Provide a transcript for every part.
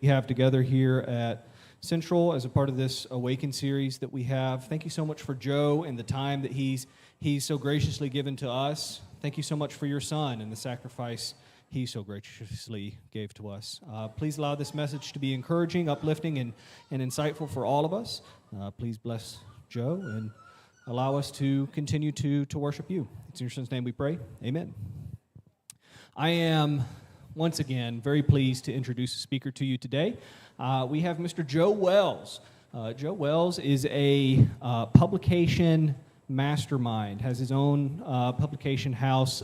we have together here at Central as a part of this Awaken series that we have. Thank you so much for Joe and the time that he's so graciously given to us. Thank you so much for your son and the sacrifice he so graciously gave to us. Please allow this message to be encouraging, uplifting, and insightful for all of us. Please bless Joe and allow us to continue to worship you. It's in your son's name we pray. Amen. I am, once again, very pleased to introduce a speaker to you today. We have Mr. Joe Wells. Joe Wells is a publication mastermind, has his own publication house,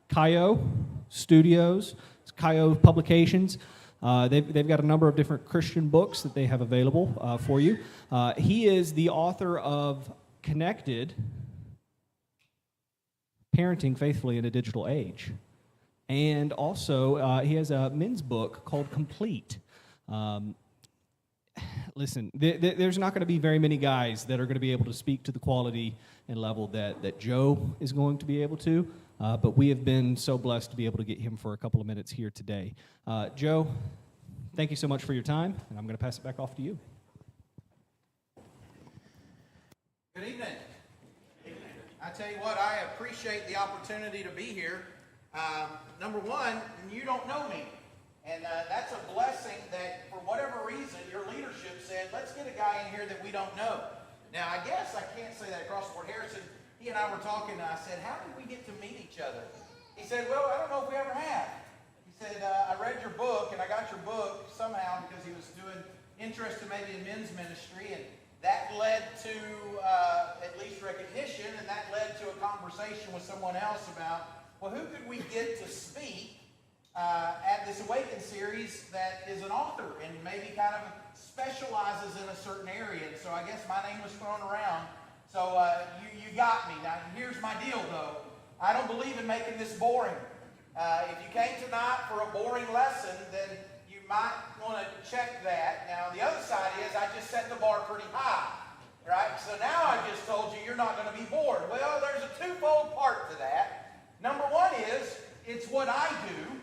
Kaio Studios, Kaio Publications. They've got a number of different Christian books that they have available for you. He is the author of Connected, Parenting Faithfully in a Digital Age. And also, he has a men's book called Complete. Listen, there's not going to be very many guys that are going to be able to speak to the quality and level that Joe is going to be able to, but we have been so blessed to be able to get him for a couple of minutes here today. Joe, thank you so much for your time, and I'm going to pass it back off to you. Good evening. I tell you what, I appreciate the opportunity to be here. Number one, you don't know me. And that's a blessing that, for whatever reason, your leadership said, let's get a guy in here that we don't know. Now, I guess I can't say that across the board. Harrison, he and I were talking, and I said, how did we get to meet each other? He said, well, I don't know if we ever have. He said, I read your book, and I got your book somehow because he was interested maybe in men's ministry, and that led to at least recognition, and that led to a conversation with someone else about, well, who could we get to speak at this Awaken series that is an author and maybe kind of specializes in a certain area? And so I guess my name was thrown around. So you got me. Now, here's my deal, though. I don't believe in making this boring. If you came tonight for a boring lesson, then you might want to check that. Now, the other side is I just set the bar pretty high, right? So now I just told you you're not going to be bored. Well, there's a twofold part to that. Number one is, it's what I do.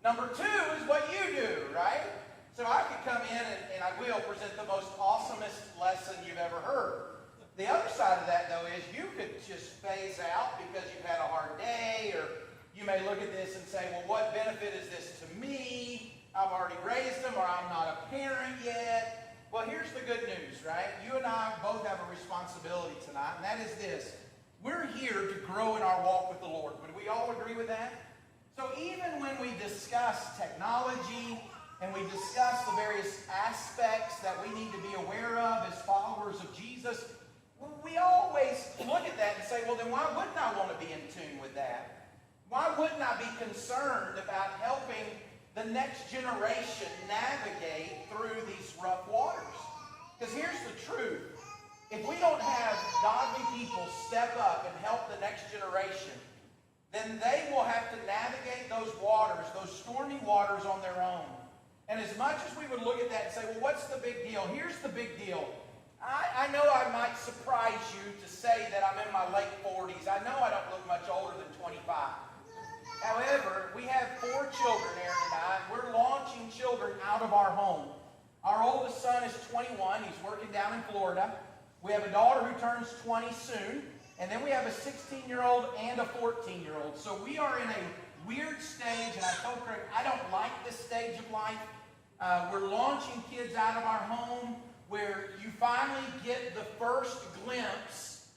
Number two is what you do, right? So I could come in and I will present the most awesomest lesson you've ever heard. The other side of that, though, is you could just phase out because you've had a hard day, or you may look at this and say, well, what benefit is this to me? I've already raised them, or I'm not a parent yet. Well, here's the good news, right? You and I both have a responsibility tonight, and that is this. We're here to grow in our walk with the Lord. Would we all agree with that? So even when we discuss technology and we discuss the various aspects that we need to be aware of as followers of Jesus, we always look at that and say, well, then why wouldn't I want to be in tune with that? Why wouldn't I be concerned about helping the next generation navigate through these rough waters? Because here's the truth. If we don't have godly people step up and help the next generation, then they will have to navigate those waters, those stormy waters on their own. And as much as we would look at that and say, well, what's the big deal? Here's the big deal. I know I might surprise you to say that I'm in my late 40s. I know I don't look much older than 25. However, we have 4 children, Aaron and I, and we're launching children out of our home. Our oldest son is 21. He's working down in Florida. We have a daughter who turns 20 soon, and then we have a 16-year-old and a 14-year-old. So we are in a weird stage, and I told Craig, I don't like this stage of life. We're launching kids out of our home where you finally get the first glimpse,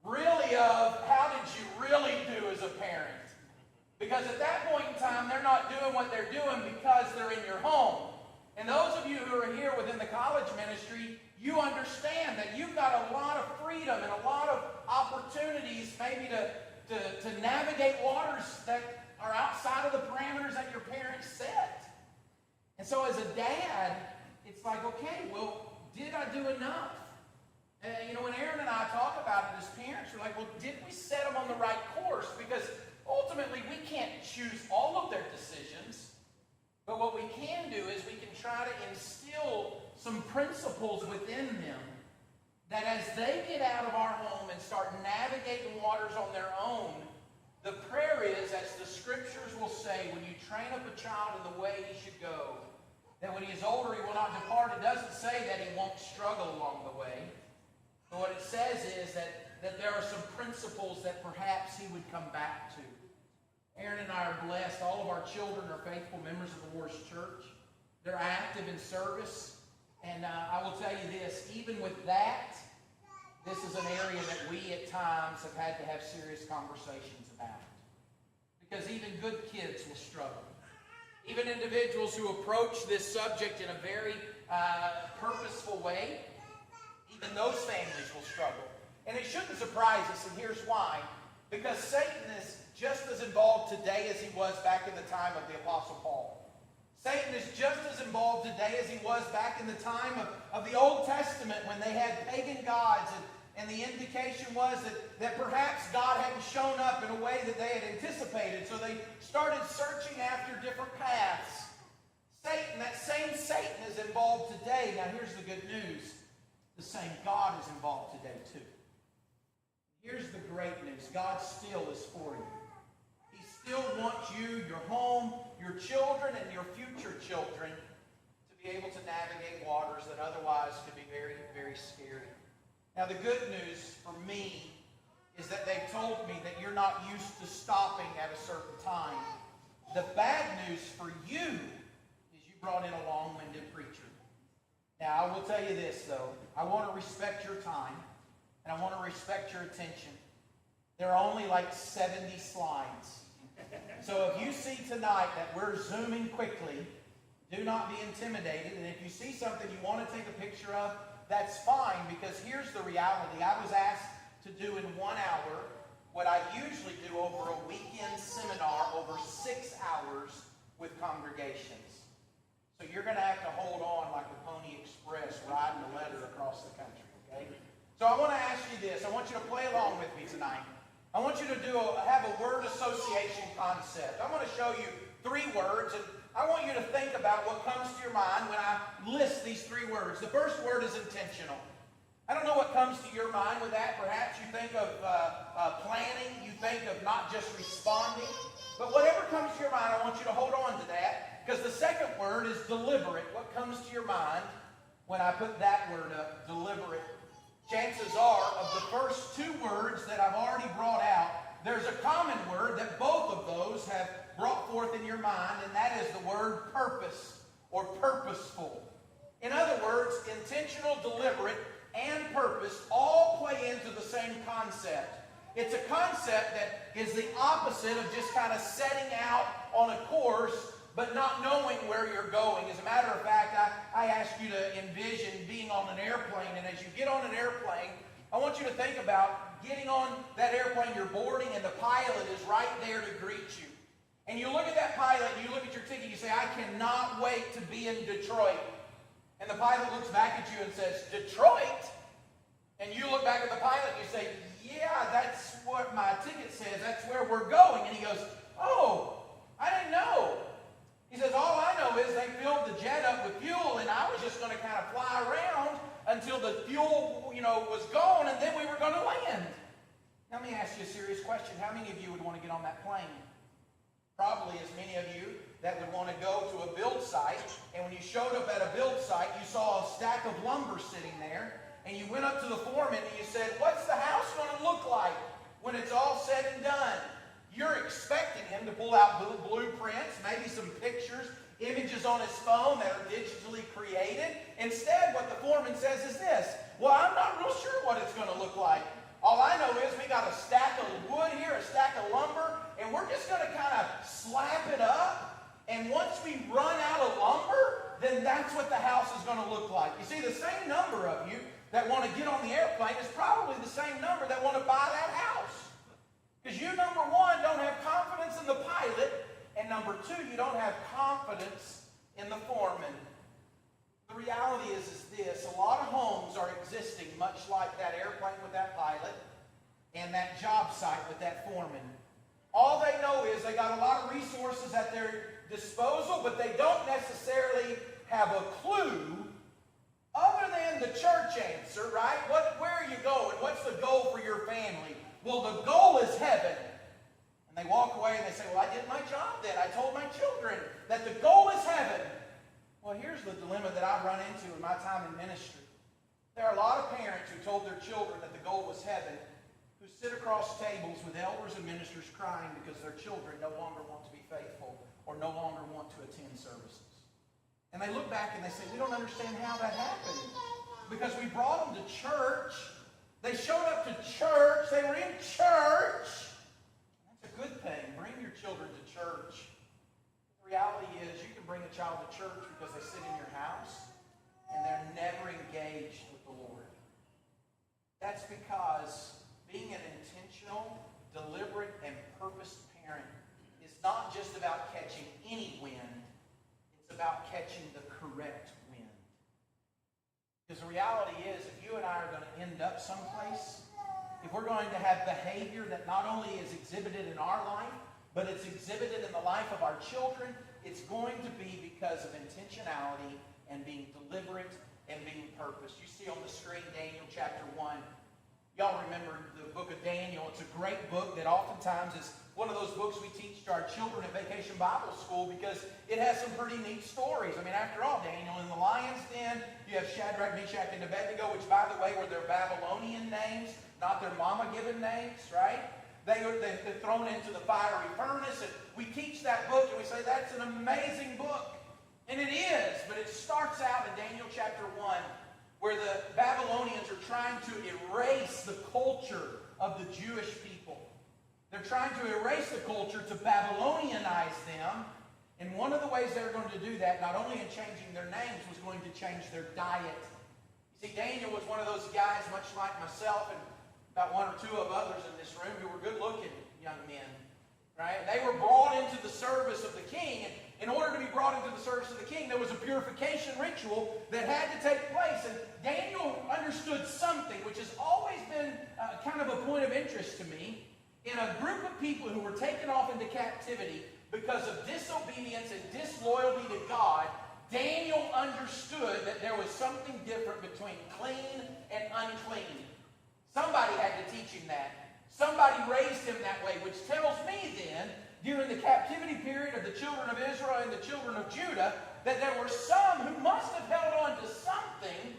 really, of how did you really do as a parent. Because at that point in time, they're not doing what they're doing because they're in your home. And those of you who are here within the college ministry, you understand that you've got a lot of freedom and a lot of opportunities maybe to navigate waters that are outside of the parameters that your parents set. And so as a dad, it's like, okay, well, did I do enough? When Aaron and I talk about it as parents, we're like, well, did we set them on the right course? Because ultimately, we can't choose all of their decisions. But what we can do is we can try to instill some principles within them that as they get out of our home and start navigating waters on their own, the prayer is, as the scriptures will say, when you train up a child in the way he should go, that when he is older he will not depart. It doesn't say that he won't struggle along the way. But what it says is that there are some principles that perhaps he would come back to. Aaron and I are blessed. All of our children are faithful members of the Wars Church. They're active in service. And I will tell you this, even with that, this is an area that we at times have had to have serious conversations about. Because even good kids will struggle. Even individuals who approach this subject in a very purposeful way, even those families will struggle. And it shouldn't surprise us, and here's why. Because Satan is just as involved today as he was back in the time of the Apostle Paul. Satan is just as involved today as he was back in the time of the Old Testament when they had pagan gods, and the indication was that perhaps God hadn't shown up in a way that they had anticipated, so they started searching after different paths. Satan, that same Satan is involved today. Now here's the good news. The same God is involved today too. Here's the great news. God still is for you. He still wants you, your home, your children, and your future children to be able to navigate waters that otherwise could be very, very scary. Now the good news for me is that they've told me that you're not used to stopping at a certain time. The bad news for you is you brought in a long-winded preacher. Now I will tell you this though. I want to respect your time. And I want to respect your attention. There are only like 70 slides. So if you see tonight that we're zooming quickly, do not be intimidated. And if you see something you want to take a picture of, that's fine, because here's the reality. I was asked to do in 1 hour what I usually do over a weekend seminar over 6 hours with congregations. So you're going to have to hold on like the Pony Express riding a letter across the country, okay? So I want to ask you this. I want you to play along with me tonight. I want you to have a word association concept. I'm going to show you 3 words, and I want you to think about what comes to your mind when I list these 3 words. The first word is intentional. I don't know what comes to your mind with that. Perhaps you think of planning. You think of not just responding. But whatever comes to your mind, I want you to hold on to that, because the second word is deliberate. What comes to your mind when I put that word up, deliberate? Chances are, of the first 2 words that I've already brought out, there's a common word that both of those have brought forth in your mind, and that is the word purpose or purposeful. In other words, intentional, deliberate, and purpose all play into the same concept. It's a concept that is the opposite of just kind of setting out on a course but not knowing where you're going. As a matter of fact, I ask you to envision being on an airplane, and as you get on an airplane, I want you to think about getting on that airplane, you're boarding, and the pilot is right there to greet you. And you look at that pilot, and you look at your ticket, you say, I cannot wait to be in Detroit. And the pilot looks back at you and says, Detroit? And you look back at the pilot and you say, yeah, that's what my ticket says. That's where we're going. And he goes, oh, I didn't know. He says, all I know is they filled the jet up with fuel, and I was just going to kind of fly around until the fuel, was gone, and then we were going to land. Now, let me ask you a serious question. How many of you would want to get on that plane? Probably as many of you that would want to go to a build site, and when you showed up at a build site, you saw a stack of lumber sitting there, and you went up to the foreman and you said, what's the house going to look like when it's all said and done? You're expecting him to pull out blueprints, maybe some pictures, images on his phone that are digitally created. Instead, what the foreman says is this, well, I'm not real sure what it's going to look like. All I know is we got a stack of wood here, a stack of lumber, and we're just going to kind of slap it up. And once we run out of lumber, then that's what the house is going to look like. You see, the same number of you that want to get on the airplane is probably the same number that want to buy that house. Because you, number one, don't have confidence in the pilot, and number two, you don't have confidence in the foreman. The reality is this, a lot of homes are existing much like that airplane with that pilot and that job site with that foreman. All they know is they got a lot of resources at their disposal, but they don't necessarily have a clue other than the church answer, right? Where are you going? What's the goal for your family? Well, the goal is heaven. And they walk away and they say, well, I did my job then. I told my children that the goal is heaven. Well, here's the dilemma that I've run into in my time in ministry. There are a lot of parents who told their children that the goal was heaven, who sit across tables with elders and ministers crying because their children no longer want to be faithful or no longer want to attend services. And they look back and they say, we don't understand how that happened. Because we brought them to church. They showed up to church. They were in church. That's a good thing. Bring your children to church. The reality is you can bring a child to church because they sit in your house and they're never engaged with the Lord. That's because being an intentional, deliberate, and purposed parent is not just about catching any wind. It's about catching the correct wind. Because the reality is, if you and I are going to end up someplace, if we're going to have behavior that not only is exhibited in our life, but it's exhibited in the life of our children, it's going to be because of intentionality and being deliberate and being purposed. You see on the screen Daniel chapter 1. Y'all remember the book of Daniel. It's a great book that oftentimes is one of those books we teach to our children at Vacation Bible School because it has some pretty neat stories. I mean, after all, Daniel in the lion's den, you have Shadrach, Meshach, and Abednego, which, by the way, were their Babylonian names, not their mama-given names, right? They're thrown into the fiery furnace, and we teach that book, and we say that's an amazing book. And it is, but it starts out in Daniel chapter 1, where the Babylonians are trying to erase the culture of the Jewish people. They're trying to erase the culture to Babylonianize them. And one of the ways they're going to do that, not only in changing their names, was going to change their diet. You see, Daniel was one of those guys, much like myself and about one or two of others in this room, who were good-looking young men. Right? They were brought into the service of the king, and in order to be brought into the service of the king, there was a purification ritual that had to take place. And Daniel understood something, which has always been kind of a point of interest to me. In a group of people who were taken off into captivity because of disobedience and disloyalty to God, Daniel understood that there was something different between clean and unclean. Somebody had to teach him that. Somebody raised him that way, which tells me then, during the captivity period of the children of Israel and the children of Judah, that there were some who must have held on to something,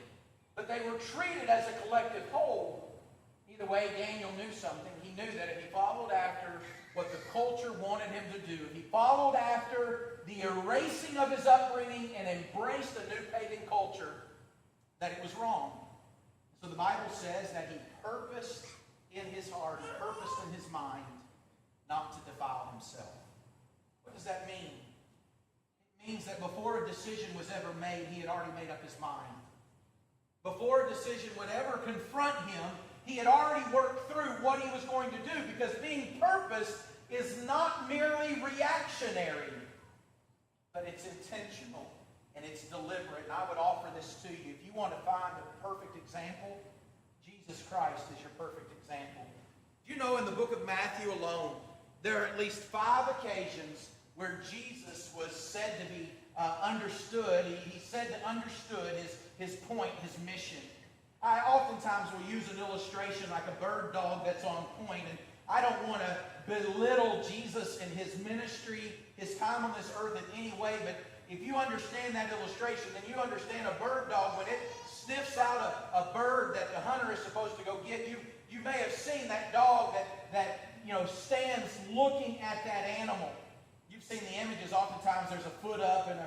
but they were treated as a collective whole. Either way, Daniel knew something. He knew that if he followed after what the culture wanted him to do, if he followed after the erasing of his upbringing and embraced a new pagan culture, that it was wrong. So the Bible says that he purposed in his heart, he purposed in his mind, not to defile himself. What does that mean? It means that before a decision was ever made, he had already made up his mind. Before a decision would ever confront him, he had already worked through what he was going to do, because being purposed is not merely reactionary, but it's intentional and it's deliberate. And I would offer this to you. If you want to find a perfect example, Jesus Christ is your perfect example. You know, in the book of Matthew alone, there are at least 5 occasions where Jesus was said to be understood. He said to understood his point, his mission. I oftentimes will use an illustration like a bird dog that's on point, and I don't want to belittle Jesus and his ministry, his time on this earth in any way, but if you understand that illustration, then you understand a bird dog, when it sniffs out a bird that the hunter is supposed to go get, you may have seen that dog that stands looking at that animal. You've seen the images. Oftentimes there's a foot up and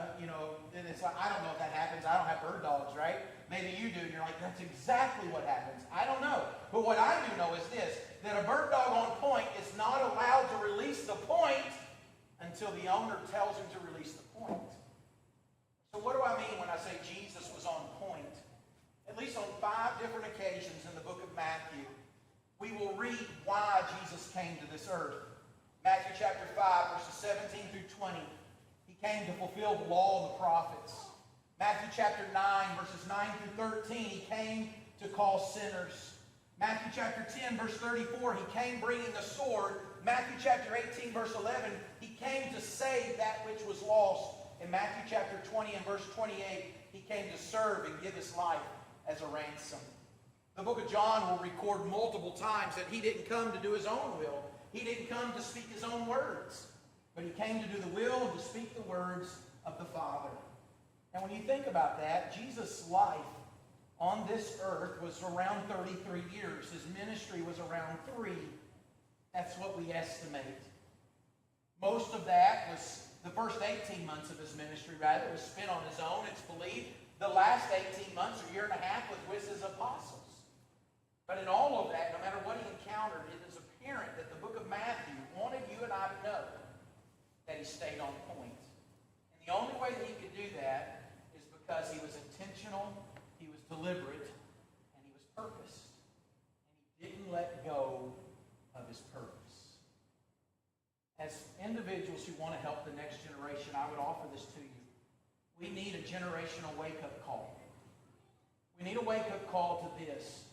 and it's like, I don't know if that happens. I don't have bird dogs, right? Maybe you do, and you're like, that's exactly what happens. I don't know. But what I do know is this, that a bird dog on point is not allowed to release the point until the owner tells him to release the point. So what do I mean when I say Jesus was on point? At least on 5 different occasions in the book of Matthew, we will read why Jesus came to this earth. Matthew chapter 5, verses 17 through 20. He came to fulfill the law and the prophets. Matthew chapter 9, verses 9 through 13. He came to call sinners. Matthew chapter 10, verse 34. He came bringing a sword. Matthew chapter 18, verse 11. He came to save that which was lost. In Matthew chapter 20 and verse 28, he came to serve and give his life as a ransom. The book of John will record multiple times that he didn't come to do his own will. He didn't come to speak his own words, but he came to do the will and to speak the words of the Father. And when you think about that, Jesus' life on this earth was around 33 years. His ministry was around 3. That's what we estimate. Most of that was the first 18 months of his ministry, rather, was spent on his own. It's believed the last 18 months, or year and a half, was with his apostles. But in all of that, no matter what he encountered, it is apparent that the book of Matthew wanted you and I to know that he stayed on point. And the only way that he could do that is because he was intentional, he was deliberate, and he was purposed. And he didn't let go of his purpose. As individuals who want to help the next generation, I would offer this to you. We need a generational wake-up call. We need a wake-up call to this,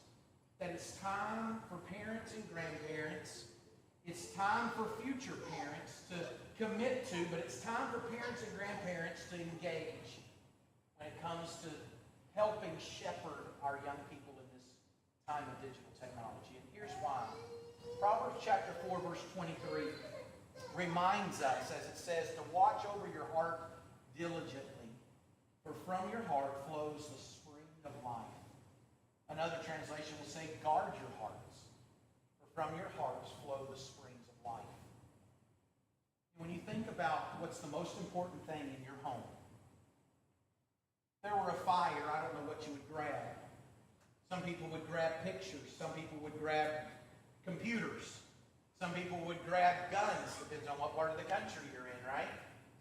that it's time for parents and grandparents, it's time for future parents to commit to, but it's time for parents and grandparents to engage when it comes to helping shepherd our young people in this time of digital technology. And here's why. Proverbs chapter 4, verse 23 reminds us, as it says, to watch over your heart diligently, for from your heart flows the spring of life. Another translation will say, guard your hearts, for from your hearts flow the springs of life. When you think about what's the most important thing in your home, if there were a fire, I don't know what you would grab. Some people would grab pictures. Some people would grab computers. Some people would grab guns, depends on what part of the country you're in, right?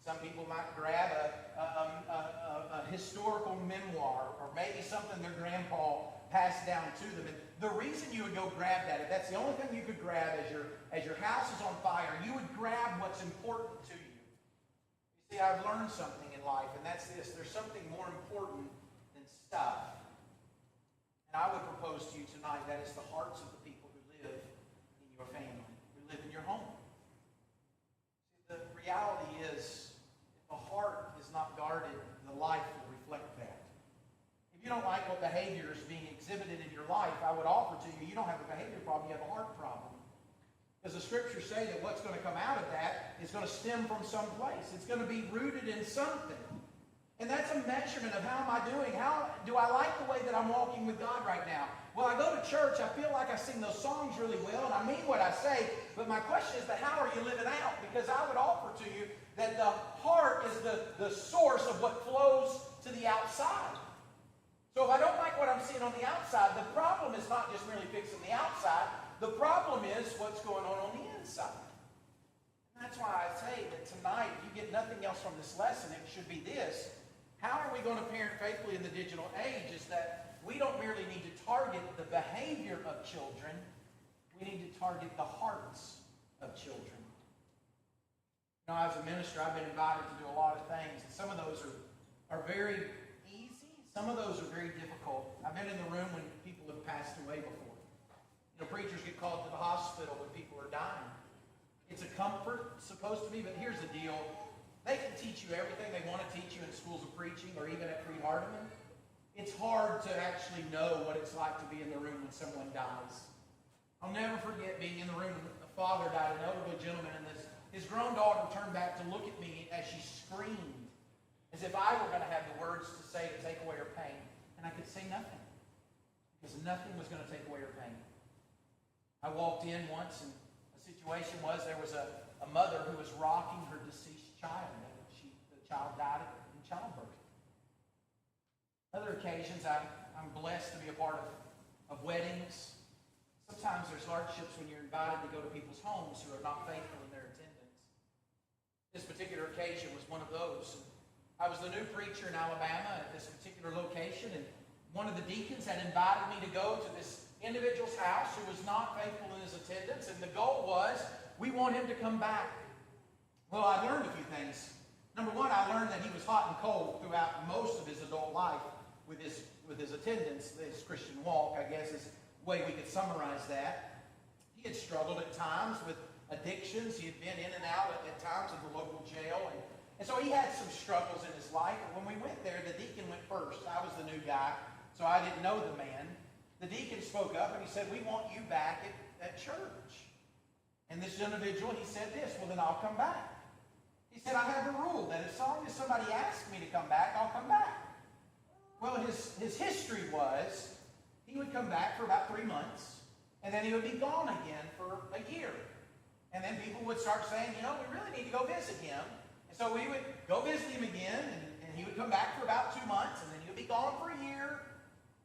Some people might grab a historical memoir, or maybe something their grandpa passed down to them. And the reason you would go grab that, if that's the only thing you could grab as your house is on fire, you would grab what's important to you. You see, I've learned something in life, and that's this. There's something more important than stuff. And I would propose to you tonight, that is the hearts of the people who live in your family. Live in your home. See, the reality is, if the heart is not guarded, the life will reflect that. If you don't like what behavior is being exhibited in your life, I would offer to you, you don't have a behavior problem, you have a heart problem. Because the scriptures say that what's going to come out of that is going to stem from some place. It's going to be rooted in something. And that's a measurement of how am I doing? How do I like the way that I'm walking with God right now? Well, I go to church, I feel like I sing those songs really well, and I mean what I say, but my question is, but how are you living out? Because I would offer to you that the heart is the source of what flows to the outside. So if I don't like what I'm seeing on the outside, the problem is not just merely fixing the outside, the problem is what's going on the inside. And that's why I say that tonight, if you get nothing else from this lesson, it should be this. How are we going to parent faithfully in the digital age is that we don't merely need to target the behavior of children, we need to target the hearts of children. You know, as a minister, I've been invited to do a lot of things, and some of those are very easy, some of those are very difficult. I've been in the room when people have passed away before. You know, preachers get called to the hospital when people are dying. It's a comfort, supposed to be, but here's the deal. They can teach you everything they want to teach you in schools of preaching or even at Pre-Hardeman. It's hard to actually know what it's like to be in the room when someone dies. I'll never forget being in the room when a father died, an elderly gentleman, and his grown daughter turned back to look at me as she screamed, as if I were going to have the words to say to take away her pain. And I could say nothing, because nothing was going to take away her pain. I walked in once, and the situation was there was a mother who was rocking her deceased child. The child died in childbirth. Other occasions, I'm blessed to be a part of weddings. Sometimes there's hardships when you're invited to go to people's homes who are not faithful in their attendance. This particular occasion was one of those. I was the new preacher in Alabama at this particular location, and one of the deacons had invited me to go to this individual's house who was not faithful in his attendance, and the goal was, we want him to come back. Well, I learned a few things. Number one, I learned that he was hot and cold throughout most of his adult life with his attendance, his Christian walk, I guess is the way we could summarize that. He had struggled at times with addictions. He had been in and out at times of the local jail. And so he had some struggles in his life. But when we went there, the deacon went first. I was the new guy, so I didn't know the man. The deacon spoke up and he said, we want you back at church. And this individual, he said this, well, then I'll come back. He said, I have a rule that as long as somebody asks me to come back, I'll come back. Well, his history was he would come back for about 3 months, and then he would be gone again for a year. And then people would start saying, you know, we really need to go visit him. And so we would go visit him again, and he would come back for about 2 months, and then he would be gone for a year.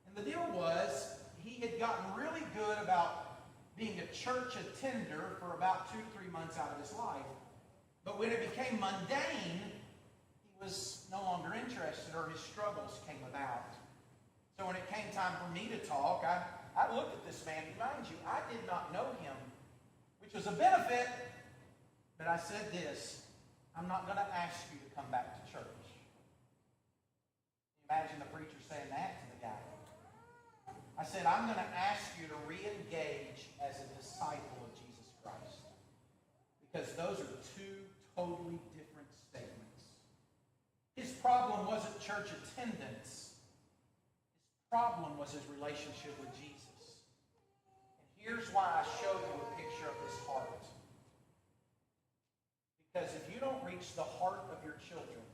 And the deal was, he had gotten really good about being a church attender for about 2 to 3 months out of his life. But when it became mundane, he was no longer interested, or his struggles came about. So when it came time for me to talk, I looked at this man. Mind you, I did not know him, which was a benefit, but I said this: I'm not going to ask you to come back to church. Can you imagine the preacher saying that to the guy? I said, I'm going to ask you to re-engage as a disciple of Jesus Christ. Because those are two totally different statements. His problem wasn't church attendance. His problem was his relationship with Jesus. And here's why I show you a picture of his heart. Because if you don't reach the heart of your children,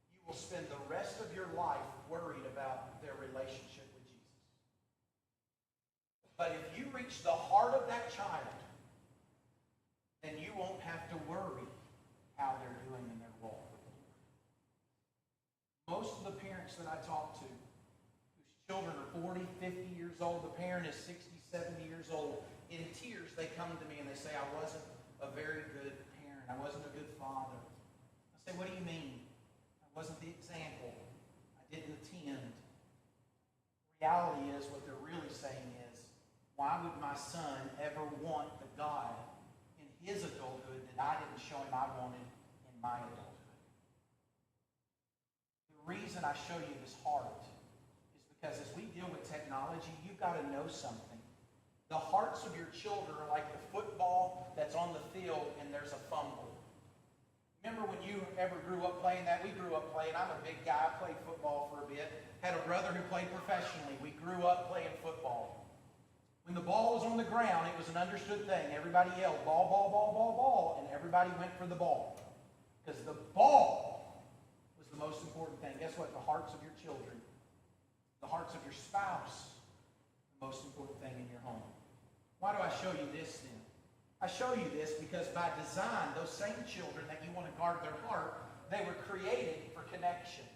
you will spend the rest of your life worried about their relationship with Jesus. But if you reach the heart of that child, then you won't have to worry how they're doing in their walk. Most of the parents that I talk to, whose children are 40, 50 years old, the parent is 60, 70 years old, in tears they come to me and they say, I wasn't a very good parent. I wasn't a good father. I say, what do you mean? I wasn't the example. I didn't attend. The reality is, what they're really saying is, why would my son ever want the God in his adulthood that I didn't show him I wanted in my adulthood? The reason I show you this heart is because as we deal with technology, you've got to know something. The hearts of your children are like the football that's on the field and there's a fumble. Remember when you ever grew up playing that? We grew up playing. I'm a big guy. I played football for a bit. Had a brother who played professionally. We grew up playing football. When the ball was on the ground, it was an understood thing. Everybody yelled, ball, ball, ball, ball, ball, and everybody went for the ball. Because the ball was the most important thing. Guess what? The hearts of your children, the hearts of your spouse, the most important thing in your home. Why do I show you this then? I show you this because by design, those same children that you want to guard their heart, they were created for connection.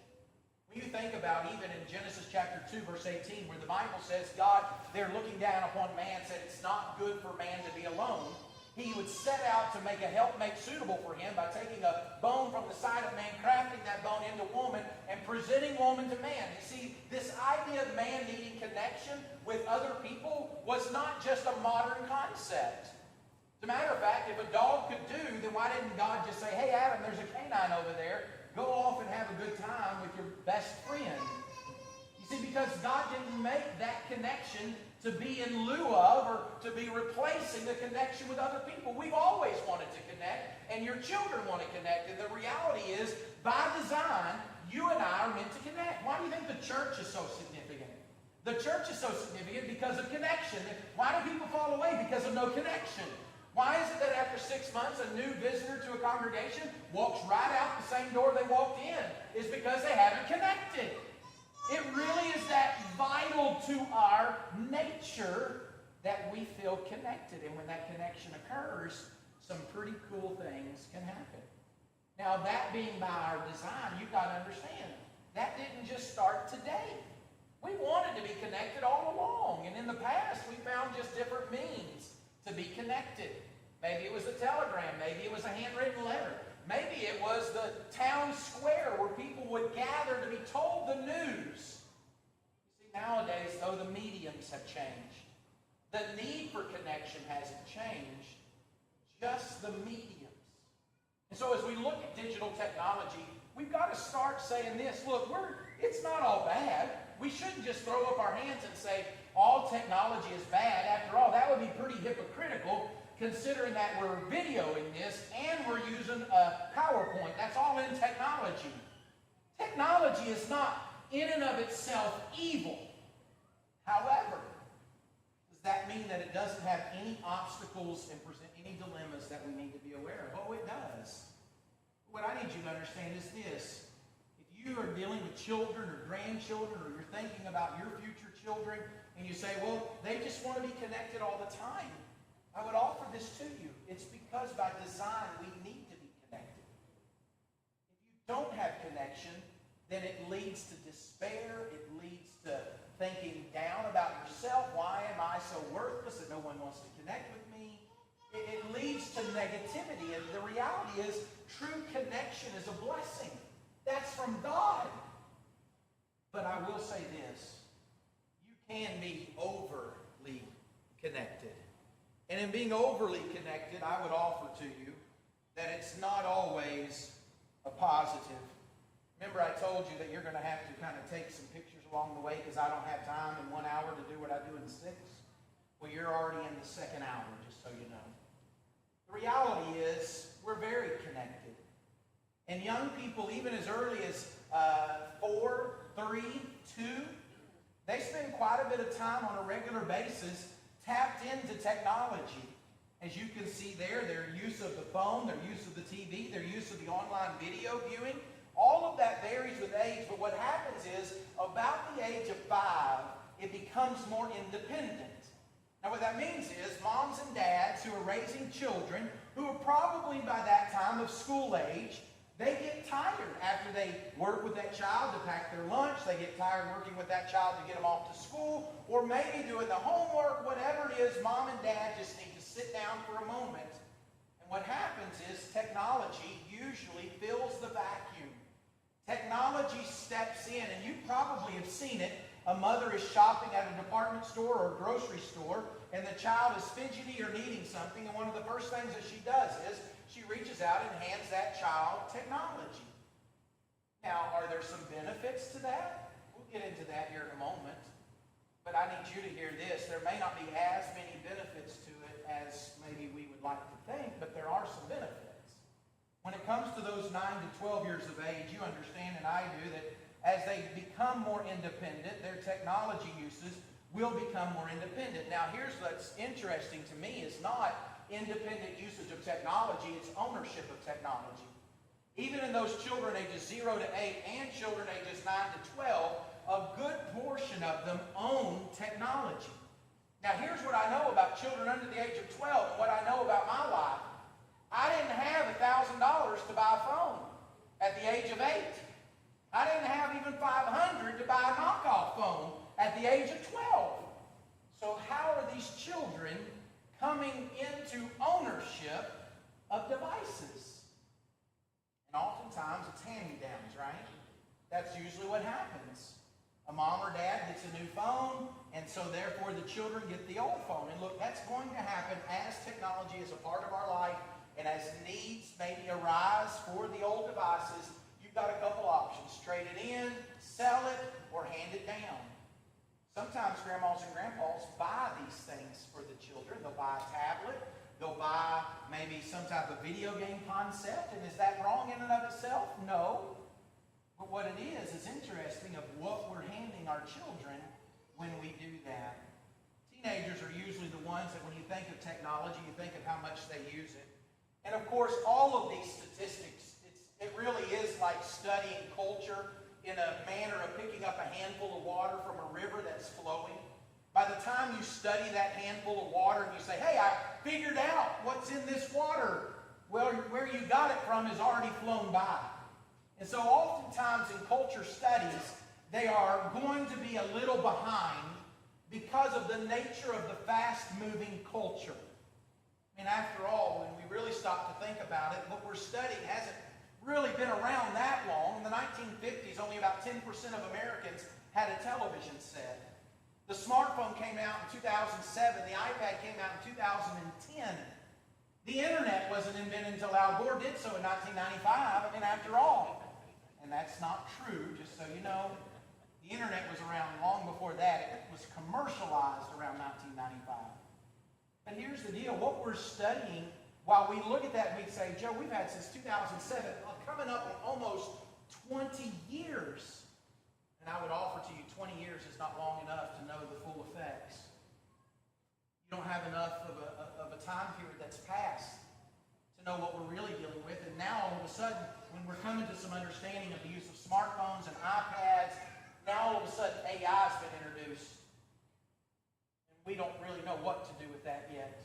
When you think about even in Genesis chapter 2, verse 18, where the Bible says God, they're looking down upon man, said it's not good for man to be alone. He would set out to make a helpmate suitable for him by taking a bone from the side of man, crafting that bone into woman, and presenting woman to man. You see, this idea of man needing connection with other people was not just a modern concept. As a matter of fact, if a dog could do, then why didn't God just say, hey, Adam, there's a canine over there. Go off and have a good time with your best friend. You see, because God didn't make that connection to be in lieu of or to be replacing the connection with other people. We've always wanted to connect, and your children want to connect. And the reality is, by design, you and I are meant to connect. Why do you think the church is so significant? The church is so significant because of connection. Why do people fall away? Because of no connection. Why is it that after 6 months, a new visitor to a congregation walks right out the same door they walked in? It's because they haven't connected. It really is that vital to our nature that we feel connected. And when that connection occurs, some pretty cool things can happen. Now, that being by our design, you've got to understand, that didn't just start today. We wanted to be connected all along. And in the past, we found just different means to be connected. Maybe it was a telegram. Maybe it was a handwritten letter. Maybe it was the town square where people would gather to be told the news. You see, nowadays, though, the mediums have changed. The need for connection hasn't changed. Just the mediums. And so as we look at digital technology, we've got to start saying this. Look, it's not all bad. We shouldn't just throw up our hands and say, all technology is bad. After all, that would be pretty hypocritical considering that we're videoing this and we're using a PowerPoint. That's all in technology. Technology is not in and of itself evil. However, does that mean that it doesn't have any obstacles and present any dilemmas that we need to be aware of? Oh, it does. What I need you to understand is this. If you are dealing with children or grandchildren, or you're thinking about your future children, and you say, well, they just want to be connected all the time, I would offer this to you. It's because by design we need to be connected. If you don't have connection, then it leads to despair. It leads to thinking down about yourself. Why am I so worthless that no one wants to connect with me? It leads to negativity. And the reality is, true connection is a blessing. That's from God. But I will say this. You can be overly connected. And in being overly connected, I would offer to you that it's not always a positive. Remember, I told you that you're going to have to kind of take some pictures along the way because I don't have time in 1 hour to do what I do in 6. Well, you're already in the second hour, just so you know. The reality is we're very connected. And young people, even as early as 4, 3, 2, they spend quite a bit of time on a regular basis tapped into technology. As you can see there, their use of the phone, their use of the TV, their use of the online video viewing, all of that varies with age, but what happens is, about the age of 5, it becomes more independent. Now what that means is, moms and dads who are raising children, who are probably by that time of school age, they get tired after they work with that child to pack their lunch. They get tired working with that child to get them off to school, or maybe doing the homework, whatever it is, mom and dad just need to sit down for a moment. And what happens is technology usually fills the vacuum. Technology steps in, and you probably have seen it. A mother is shopping at a department store or a grocery store, and the child is fidgety or needing something, and one of the first things that she does is she reaches out and hands that child technology. Now, are there some benefits to that? We'll get into that here in a moment. But I need you to hear this. There may not be as many benefits to it as maybe we would like to think, but there are some benefits. When it comes to those 9 to 12 years of age, you understand, and I do, that as they become more independent, their technology uses will become more independent. Now, here's what's interesting to me is not independent usage of technology, it's ownership of technology. Even in those children ages 0 to 8 and children ages 9 to 12, a good portion of them own technology. Now, here's what I know about children under the age of 12 and what I know about my life. I didn't have $1,000 to buy a phone at the age of 8. I didn't have even $500 to buy a knockoff phone at the age of 12. So how are these children coming into ownership of devices? And oftentimes it's hand-me-downs, right? That's usually what happens. A mom or dad gets a new phone, and so therefore the children get the old phone. And look, that's going to happen as technology is a part of our life, and as needs maybe arise for the old devices. You've got a couple options: trade it in, sell it, or hand it down. Sometimes grandmas and grandpas buy these things for the children. They'll buy a tablet. They'll buy maybe some type of video game concept. And is that wrong in and of itself? No. But what it is interesting of what we're handing our children when we do that. Teenagers are usually the ones that when you think of technology, you think of how much they use it. And of course, all of these statistics, it really is like studying culture in a manner of picking up a handful of water from a river that's flowing. By the time you study that handful of water and you say, hey, I figured out what's in this water, well, where you got it from is already flown by. And so oftentimes in culture studies, they are going to be a little behind because of the nature of the fast-moving culture. I mean, after all, when we really stop to think about it, what we're studying hasn't really been around that long. In the 1950s, only about 10% of Americans had a television set. The smartphone came out in 2007. The iPad came out in 2010. The internet wasn't invented until Al Gore did so in 1995. I mean, after all. And that's not true, just so you know. The internet was around long before that. It was commercialized around 1995. But here's the deal. What we're studying, while we look at that and we say, Joe, we've had since 2007, coming up in almost 20 years. And I would offer to you 20 years is not long enough to know the full effects. You don't have enough of a time period that's passed to to know what we're really dealing with. And now all of a sudden, when we're coming to some understanding of the use of smartphones and iPads, now all of a sudden AI has been introduced. And we don't really know what to do with that yet.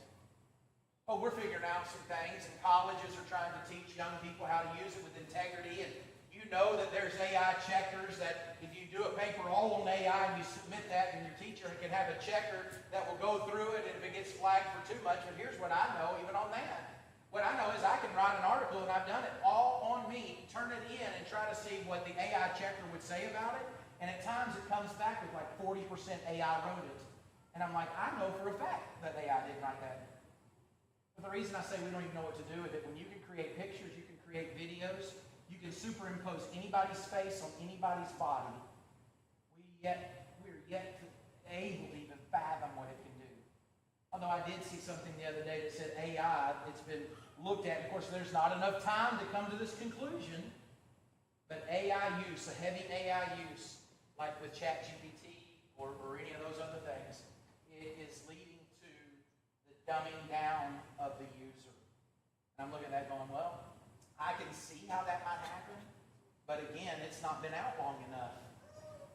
Oh, we're figuring out some things, and colleges are trying to teach young people how to use it with integrity. And you know that there's AI checkers that if you do a paper all on AI and you submit that, and your teacher can have a checker that will go through it, and if it gets flagged for too much, but here's what I know even on that. What I know is I can write an article, and I've done it all on me, turn it in, and try to see what the AI checker would say about it. And at times it comes back with like 40% AI wrote it. And I'm like, I know for a fact that AI didn't write that. But the reason I say we don't even know what to do with it, when you can create pictures, you can create videos, you can superimpose anybody's face on anybody's body, we're yet to able to even fathom what it can do. Although I did see something the other day that said AI, it's been looked at. Of course, there's not enough time to come to this conclusion, but AI use, a heavy AI use, like with ChatGPT or any of those other things, it is leading to the dumbing down of the user. And I'm looking at that going, well, I can see how that might happen, but again, it's not been out long enough.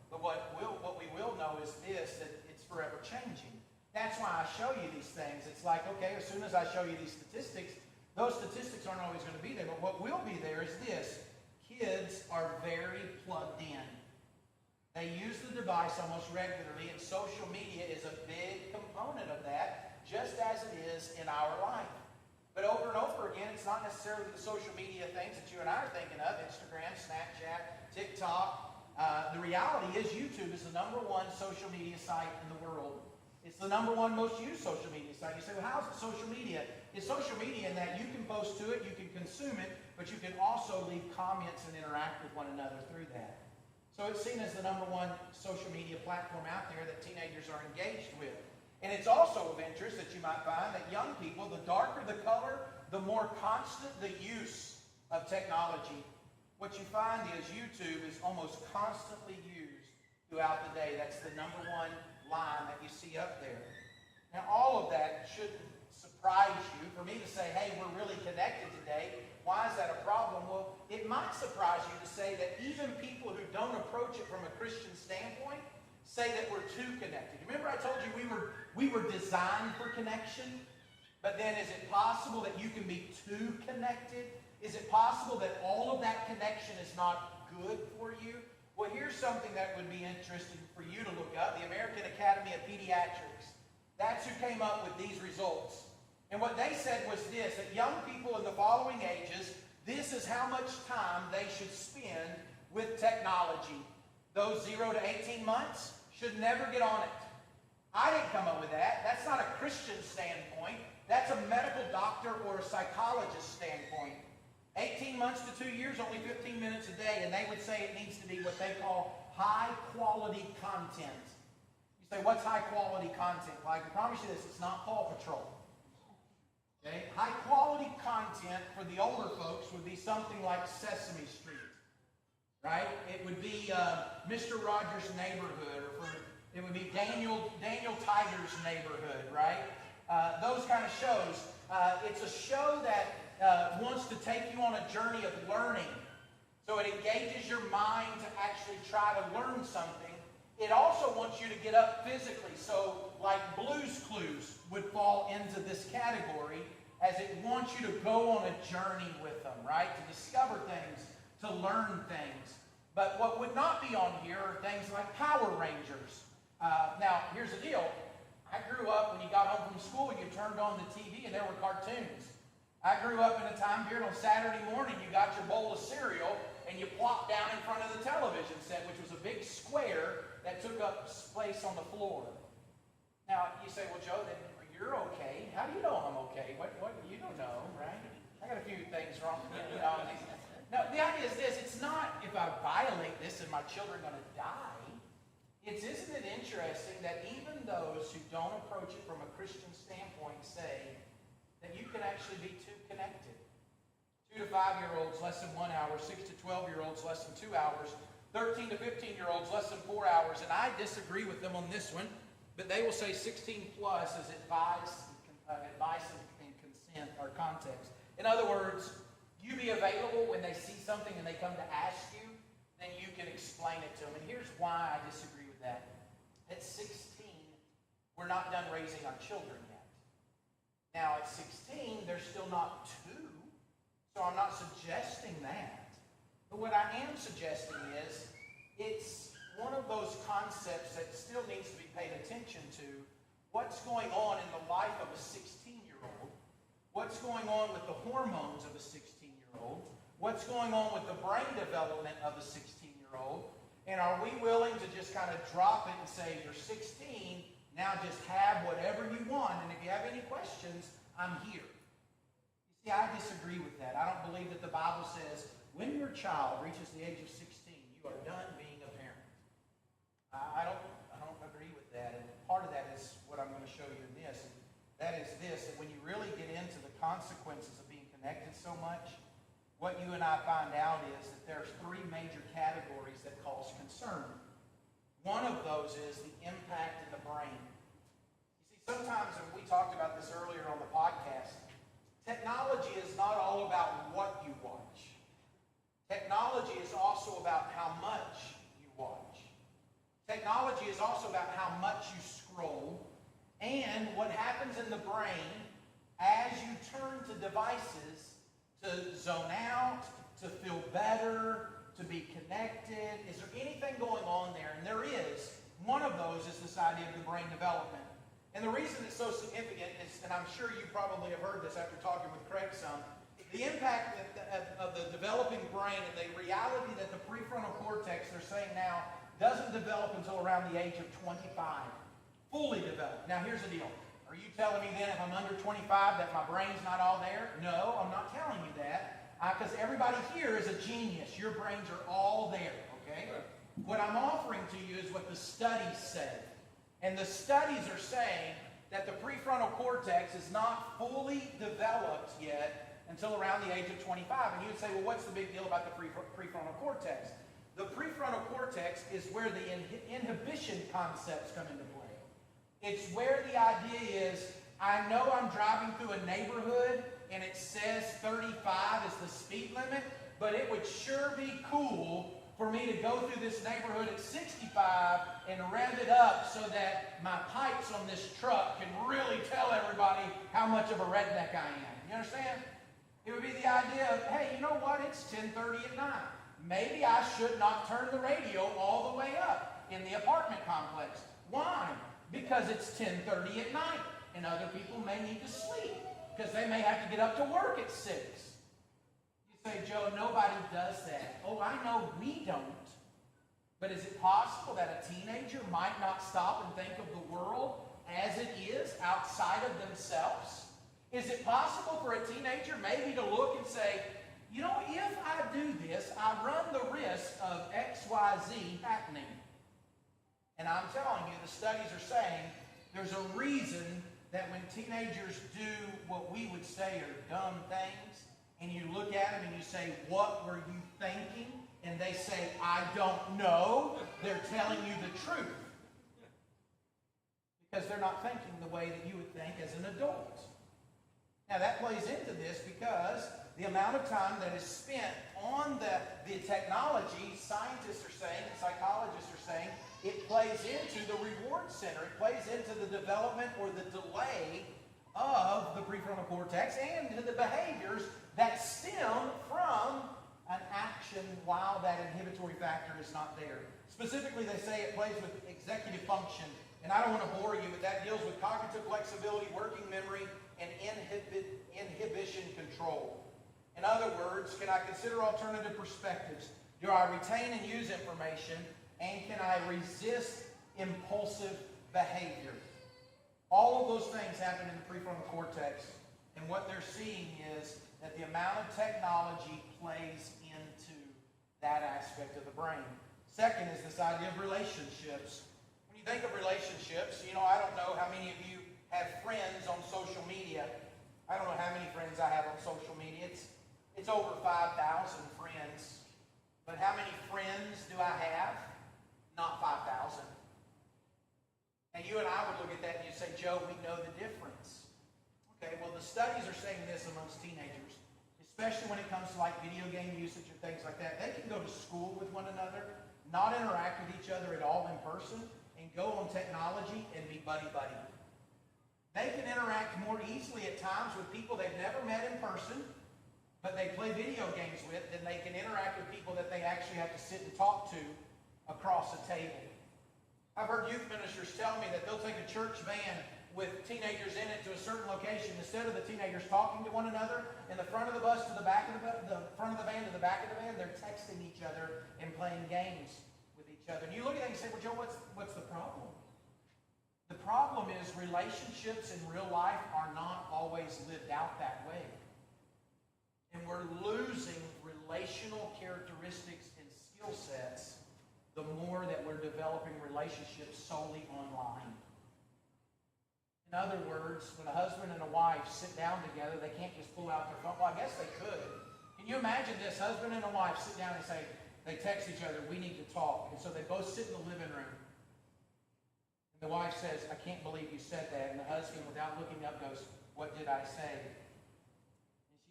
But what we will know is this, that it's forever changing. That's why I show you these things. It's like, okay, as soon as I show you these statistics, those statistics aren't always going to be there, but what will be there is this. Kids are very plugged in. They use the device almost regularly, and social media is a big component of that, just as it is in our life. But over and over again, it's not necessarily the social media things that you and I are thinking of, Instagram, Snapchat, TikTok. The reality is YouTube is the #1 social media site in the world. It's the #1 most used social media site. You say, well, how is it social media? It's social media in that you can post to it, you can consume it, but you can also leave comments and interact with one another through that. So it's seen as the #1 social media platform out there that teenagers are engaged with. And it's also of interest that you might find that young people, the darker the color, the more constant the use of technology. What you find is YouTube is almost constantly used throughout the day. That's the #1 line that you see up there. Now, all of that shouldn't surprise you. For me to say, hey, we're really connected today, why is that a problem? Well, it might surprise you to say that even people who don't approach it from a Christian standpoint say that we're too connected. Remember I told you we were designed for connection? But then is it possible that you can be too connected? Is it possible that all of that connection is not good for you? Well, here's something that would be interesting for you to look up. The American Academy of Pediatrics. That's who came up with these results. And what they said was this, that young people in the following ages, this is how much time they should spend with technology. Those 0 to 18 months should never get on it. I didn't come up with that. That's not a Christian standpoint. That's a medical doctor or a psychologist standpoint. 18 months to 2 years, only 15 minutes a day, and they would say it needs to be what they call high-quality content. You say, what's high-quality content? Well, I can promise you this, it's not Paw Patrol. Okay? High-quality content for the older folks would be something like Sesame Street. Right? It would be Mr. Rogers' Neighborhood, or it would be Daniel Tiger's Neighborhood, right? Those kind of shows. It's a show that wants to take you on a journey of learning. So it engages your mind to actually try to learn something. It also wants you to get up physically. So like Blue's Clues would fall into this category, as it wants you to go on a journey with them, right? To discover things, to learn things. But what would not be on here are things like Power Rangers. Now, here's the deal. I grew up, when you got home from school, you turned on the TV and there were cartoons. I grew up in a time period on Saturday morning, you got your bowl of cereal and you plopped down in front of the television set, which was a big square that took up space on the floor. Now, you say, well, Joe, then you're okay. How do you know I'm okay? What you don't know, right? I got a few things wrong. You know. No, the idea is this. It's not if I violate this and my children are going to die. Isn't it interesting that even those who don't approach it from a Christian standpoint say that you can actually be too connected. 2 to 5-year-olds, less than 1 hour. 6 to 12-year-olds, less than 2 hours. 13 to 15-year-olds, less than 4 hours. And I disagree with them on this one, but they will say 16 plus is advice and consent or context. In other words, you be available when they see something and they come to ask you, then you can explain it to them. And here's why I disagree with that. At 16, we're not done raising our children yet. Now, at 16, they're still not 2, so I'm not suggesting that. But what I am suggesting is it's one of those concepts that still needs to be paid attention to. What's going on in the life of a 16-year-old? What's going on with the hormones of a 16-year-old? What's going on with the brain development of a 16-year-old? And are we willing to just kind of drop it and say, you're 16, now just have whatever you want, and if you have any questions, I'm here. You see, I disagree with that. I don't believe that the Bible says, when your child reaches the age of 16, you are done being a parent. I don't agree with that, and part of that is what I'm going to show you in this. And that is this, that when you really get into the consequences of being connected so much, what you and I find out is that there's 3 major categories that cause concern. One of those is the impact in the brain. You see, sometimes, and we talked about this earlier on the podcast, technology is not all about what you watch. Technology is also about how much you watch. Technology is also about how much you scroll and what happens in the brain as you turn to devices to zone out, to feel better, to be connected. Is there anything going on there? And there is. One of those is this idea of the brain development. And the reason it's so significant is, and I'm sure you probably have heard this after talking with Craig some, the impact of the developing brain and the reality that the prefrontal cortex, they're saying now, doesn't develop until around the age of 25. Fully developed. Now here's the deal. Are you telling me then if I'm under 25 that my brain's not all there? No, I'm not telling you that. Because everybody here is a genius. Your brains are all there, okay? What I'm offering to you is what the studies say. And the studies are saying that the prefrontal cortex is not fully developed yet until around the age of 25. And you would say, well, what's the big deal about the prefrontal cortex? The prefrontal cortex is where the inhibition concepts come into play. It's where the idea is, I know I'm driving through a neighborhood and it says 35 is the speed limit, but it would sure be cool for me to go through this neighborhood at 65 and rev it up so that my pipes on this truck can really tell everybody how much of a redneck I am. You understand? It would be the idea of, hey, you know what? It's 10:30 at night. Maybe I should not turn the radio all the way up in the apartment complex. Why? Because it's 10:30 at night, and other people may need to sleep because they may have to get up to work at 6. You say, Joe, nobody does that. Oh, I know we don't. But is it possible that a teenager might not stop and think of the world as it is outside of themselves? Is it possible for a teenager maybe to look and say, you know, if I do this, I run the risk of X, Y, Z happening? And I'm telling you, the studies are saying there's a reason that when teenagers do what we would say are dumb things, and you look at them and you say, what were you thinking? And they say, I don't know. They're telling you the truth. Because they're not thinking the way that you would think as an adult. Now that plays into this because the amount of time that is spent on the technology, scientists are saying, and psychologists are saying, it plays into the reward center. It plays into the development or the delay of the prefrontal cortex and to the behaviors that stem from an action while that inhibitory factor is not there. Specifically, they say it plays with executive function. And I don't want to bore you, but that deals with cognitive flexibility, working memory, and inhibition control. In other words, can I consider alternative perspectives? Do I retain and use information? And can I resist impulsive behavior? All of those things happen in the prefrontal cortex. And what they're seeing is that the amount of technology plays into that aspect of the brain. Second is this idea of relationships. When you think of relationships, you know, I don't know how many of you have friends on social media. I don't know how many friends I have on social media. It's over 5,000 friends. But how many friends do I have? Not 5,000. And you and I would look at that and you'd say, Joe, we know the difference. Okay, well, the studies are saying this amongst teenagers. especially when it comes to like video game usage or things like that. They can go to school with one another, not interact with each other at all in person, and go on technology and be buddy-buddy. They can interact more easily at times with people they've never met in person, but they play video games with, than they can interact with people that they actually have to sit and talk to across a table. I've heard youth ministers tell me that they'll take a church van with teenagers in it to a certain location. Instead of the teenagers talking to one another in the front of the bus to the back of the front of the van to the back of the van, they're texting each other and playing games with each other. And you look at that and you say, well, Joe, what's the problem? The problem is relationships in real life are not always lived out that way. And we're losing relational characteristics and skill sets the more that we're developing relationships solely online. In other words, when a husband and a wife sit down together, they can't just pull out their phone. Well, I guess they could. Can you imagine this? Husband and a wife sit down and say, they text each other, we need to talk. And so they both sit in the living room. And the wife says, I can't believe you said that. And the husband, without looking up, goes, what did I say? And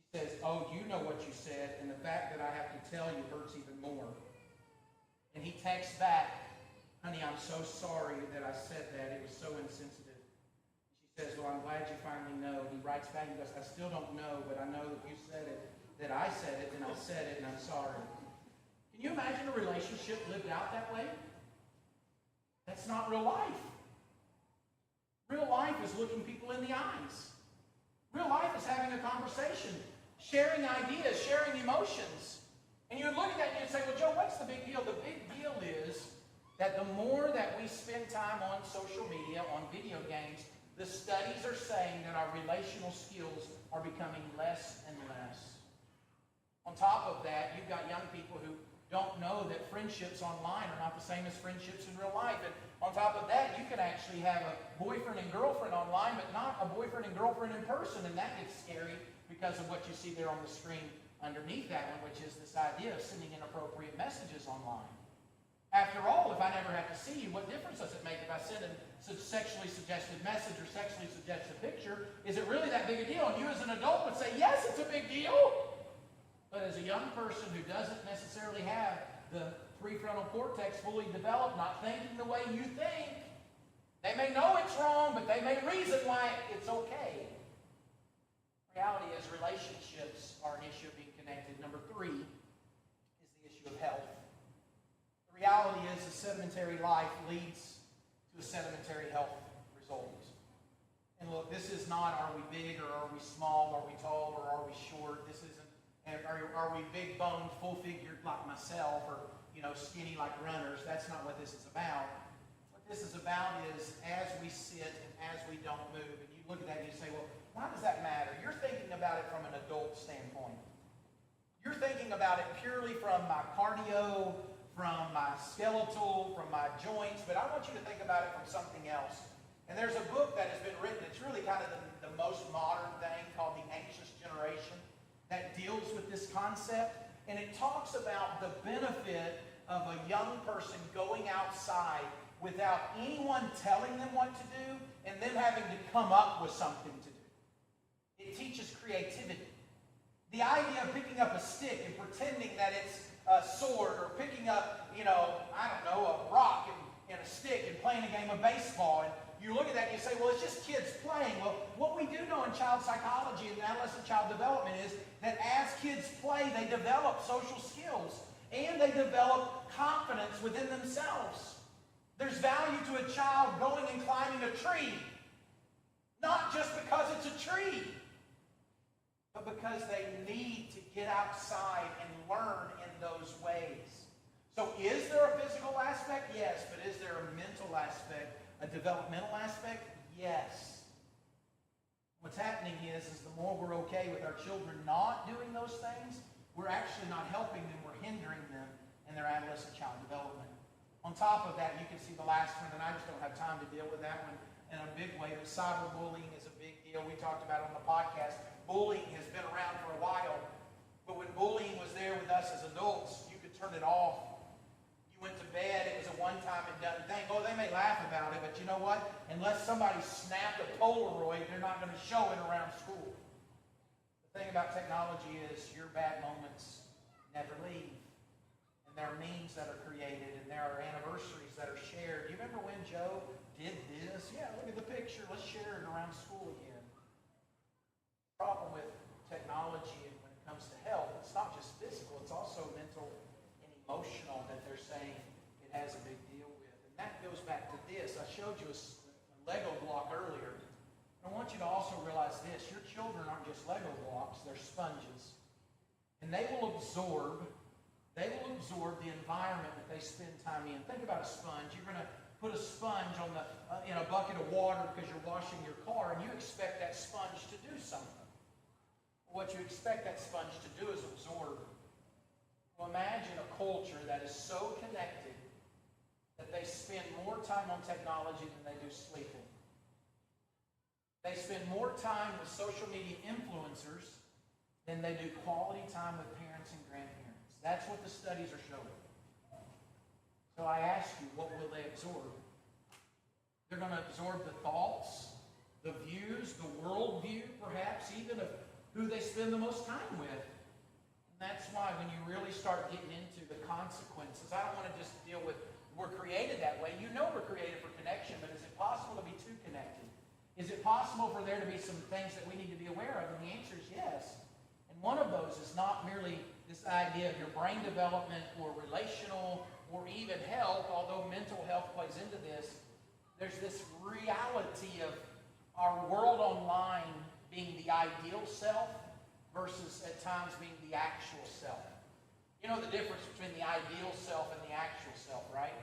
she says, oh, you know what you said, and the fact that I have to tell you hurts even more. And he texts back, honey, I'm so sorry that I said that. It was so insensitive. Says, well, I'm glad you finally know. He writes back and goes, I still don't know, but I know that you said it, that I said it, and I said it, and I'm sorry. Can you imagine a relationship lived out that way? That's not real life. Real life is looking people in the eyes. Real life is having a conversation, sharing ideas, sharing emotions. And you look at that and you say, well, Joe, what's the big deal? The big deal is that the more that we spend time on social media, on video games, the studies are saying that our relational skills are becoming less and less. On top of that, you've got young people who don't know that friendships online are not the same as friendships in real life. And on top of that, you can actually have a boyfriend and girlfriend online, but not a boyfriend and girlfriend in person. And that gets scary because of what you see there on the screen underneath that one, which is this idea of sending inappropriate messages online. After all, if I never have to see you, what difference does it make if I send a sexually suggested message or sexually suggested picture? Is it really that big a deal? And you as an adult would say, yes, it's a big deal. But as a young person who doesn't necessarily have the prefrontal cortex fully developed, not thinking the way you think, they may know it's wrong, but they may reason why it's okay. Reality is relationships are an issue of being connected. Number 3 is the issue of health. The reality is a sedentary life leads to a sedimentary health result. And look, this is not are we big or are we small, are we tall or are we short. This isn't, are we big boned, full figured like myself, or skinny like runners. That's not what this is about. What this is about is as we sit and as we don't move, and you look at that and you say, well, why does that matter? You're thinking about it from an adult standpoint. You're thinking about it purely from my cardio, from my skeletal, from my joints, but I want you to think about it from something else. And there's a book that has been written, it's really kind of the most modern thing, called The Anxious Generation, that deals with this concept. And it talks about the benefit of a young person going outside without anyone telling them what to do and them having to come up with something to do. It teaches creativity. The idea of picking up a stick and pretending that it's a sword, or picking up, a rock and a stick and playing a game of baseball. And you look at that and you say, well, it's just kids playing. Well, what we do know in child psychology and adolescent child development is that as kids play, they develop social skills and they develop confidence within themselves. There's value to a child going and climbing a tree, not just because it's a tree, but because they need to get outside and learn in those ways. So is there a physical aspect? Yes. But is there a mental aspect, a developmental aspect? Yes. What's happening is the more we're okay with our children not doing those things, we're actually not helping them, we're hindering them in their adolescent child development. On top of that, you can see the last one, and I just don't have time to deal with that one in a big way, but cyberbullying is a big deal. We talked about it on the podcast. Bullying has been around for a while, but when bullying was there with us as adults, you could turn it off. You went to bed, it was a one-time and done thing. Oh, they may laugh about it, but you know what? Unless somebody snapped a Polaroid, they're not going to show it around school. The The thing about technology is your bad moments never leave. And there are memes that are created, and there are anniversaries that are shared. Do you remember when Joe did this? Yeah, look at the picture. Let's share it around school again. The problem with technology and when it comes to health, it's not just physical, it's also mental and emotional that they're saying it has a big deal with. And that goes back to this. I showed you a Lego block earlier. I want you to also realize this. Your children aren't just Lego blocks, they're sponges. And they will absorb the environment that they spend time in. Think about a sponge. You're going to put a sponge on in a bucket of water because you're washing your car, and you expect that sponge to do something. What you expect that sponge to do is absorb. Well, imagine a culture that is so connected that they spend more time on technology than they do sleeping. They spend more time with social media influencers than they do quality time with parents and grandparents. That's what the studies are showing. So I ask you, what will they absorb? They're going to absorb the thoughts, the views, the worldview, perhaps even of who they spend the most time with. And that's why when you really start getting into the consequences, I don't want to just deal with we're created that way. You know we're created for connection, but is it possible to be too connected? Is it possible for there to be some things that we need to be aware of? And the answer is yes. And one of those is not merely this idea of your brain development or relational or even health, although mental health plays into this. There's this reality of our world online being the ideal self versus at times being the actual self. You know the difference between the ideal self and the actual self, right?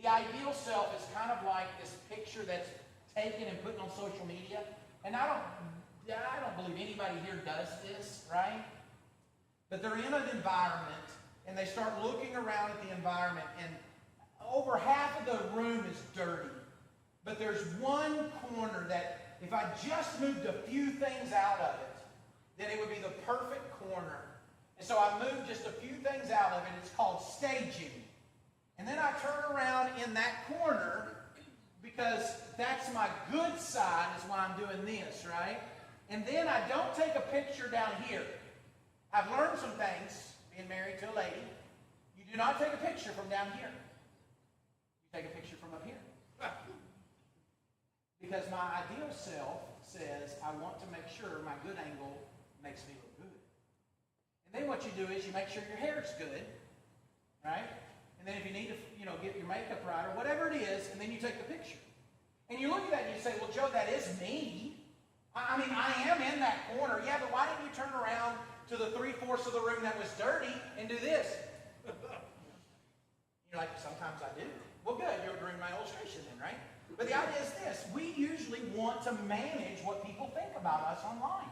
The ideal self is kind of like this picture that's taken and put on social media. And I don't believe anybody here does this, right? But they're in an environment and they start looking around at the environment, and over half of the room is dirty. But there's one corner that if I just moved a few things out of it, then it would be the perfect corner. And so I moved just a few things out of it. It's called staging. And then I turn around in that corner because that's my good side is why I'm doing this, right? And then I don't take a picture down here. I've learned some things being married to a lady. You do not take a picture from down here. You take a picture from up here. Because my ideal self says I want to make sure my good angle makes me look good. And then what you do is you make sure your hair's good, right? And then if you need to, get your makeup right or whatever it is, and then you take the picture. And you look at that and you say, well, Joe, that is me. I mean, I am in that corner. Yeah, but why didn't you turn around to the 3/4 of the room that was dirty and do this? You're like, sometimes I do. Well, good. You're agreeing with my illustration then, right? But the idea is this. We usually want to manage what people think about us online.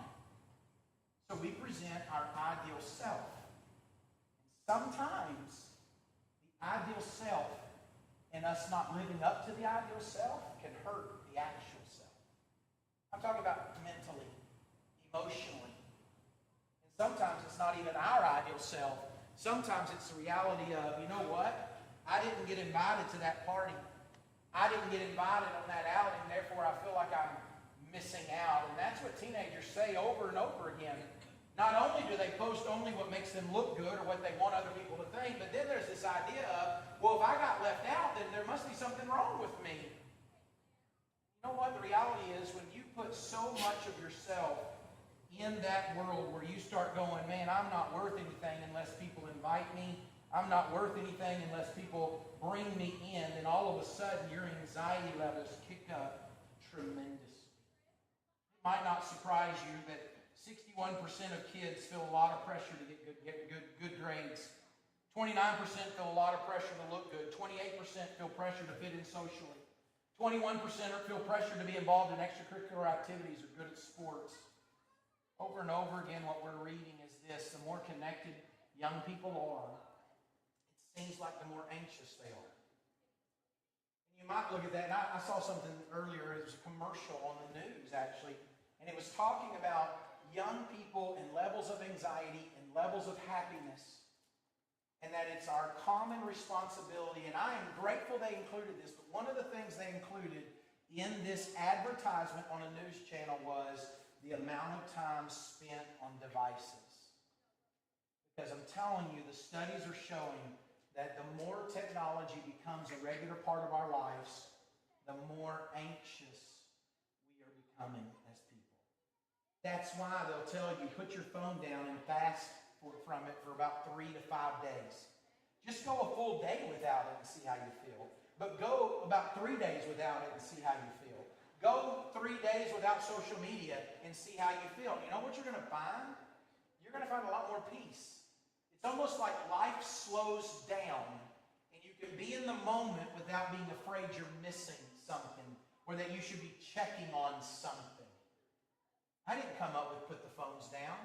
So we present our ideal self. And sometimes the ideal self and us not living up to the ideal self can hurt the actual self. I'm talking about mentally, emotionally. And sometimes it's not even our ideal self. Sometimes it's the reality of, you know what? I didn't get invited to that party. I didn't get invited on that outing, therefore I feel like I'm missing out. And that's what teenagers say over and over again. Not only do they post only what makes them look good or what they want other people to think, but then there's this idea of, well, if I got left out, then there must be something wrong with me. You know what? The reality is when you put so much of yourself in that world where you start going, man, I'm not worth anything unless people invite me. I'm not worth anything unless people bring me in. And all of a sudden, your anxiety levels kick up tremendously. It might not surprise you that 61% of kids feel a lot of pressure to get good grades. 29% feel a lot of pressure to look good. 28% feel pressure to fit in socially. 21% feel pressure to be involved in extracurricular activities or good at sports. Over and over again, what we're reading is this. The more connected young people are, it seems like the more anxious they are. And you might look at that, and I saw something earlier. It was a commercial on the news, actually, and it was talking about young people and levels of anxiety and levels of happiness, and that it's our common responsibility, and I am grateful they included this, but one of the things they included in this advertisement on a news channel was the amount of time spent on devices. Because I'm telling you, the studies are showing that the more technology becomes a regular part of our lives, the more anxious we are becoming as people. That's why they'll tell you, put your phone down and fast from it for about 3 to 5 days. Just go a full day without it and see how you feel. But go about 3 days without it and see how you feel. Go 3 days without social media and see how you feel. You know what you're going to find? You're going to find a lot more peace. It's almost like life slows down and you can be in the moment without being afraid you're missing something or that you should be checking on something. I didn't come up with put the phones down.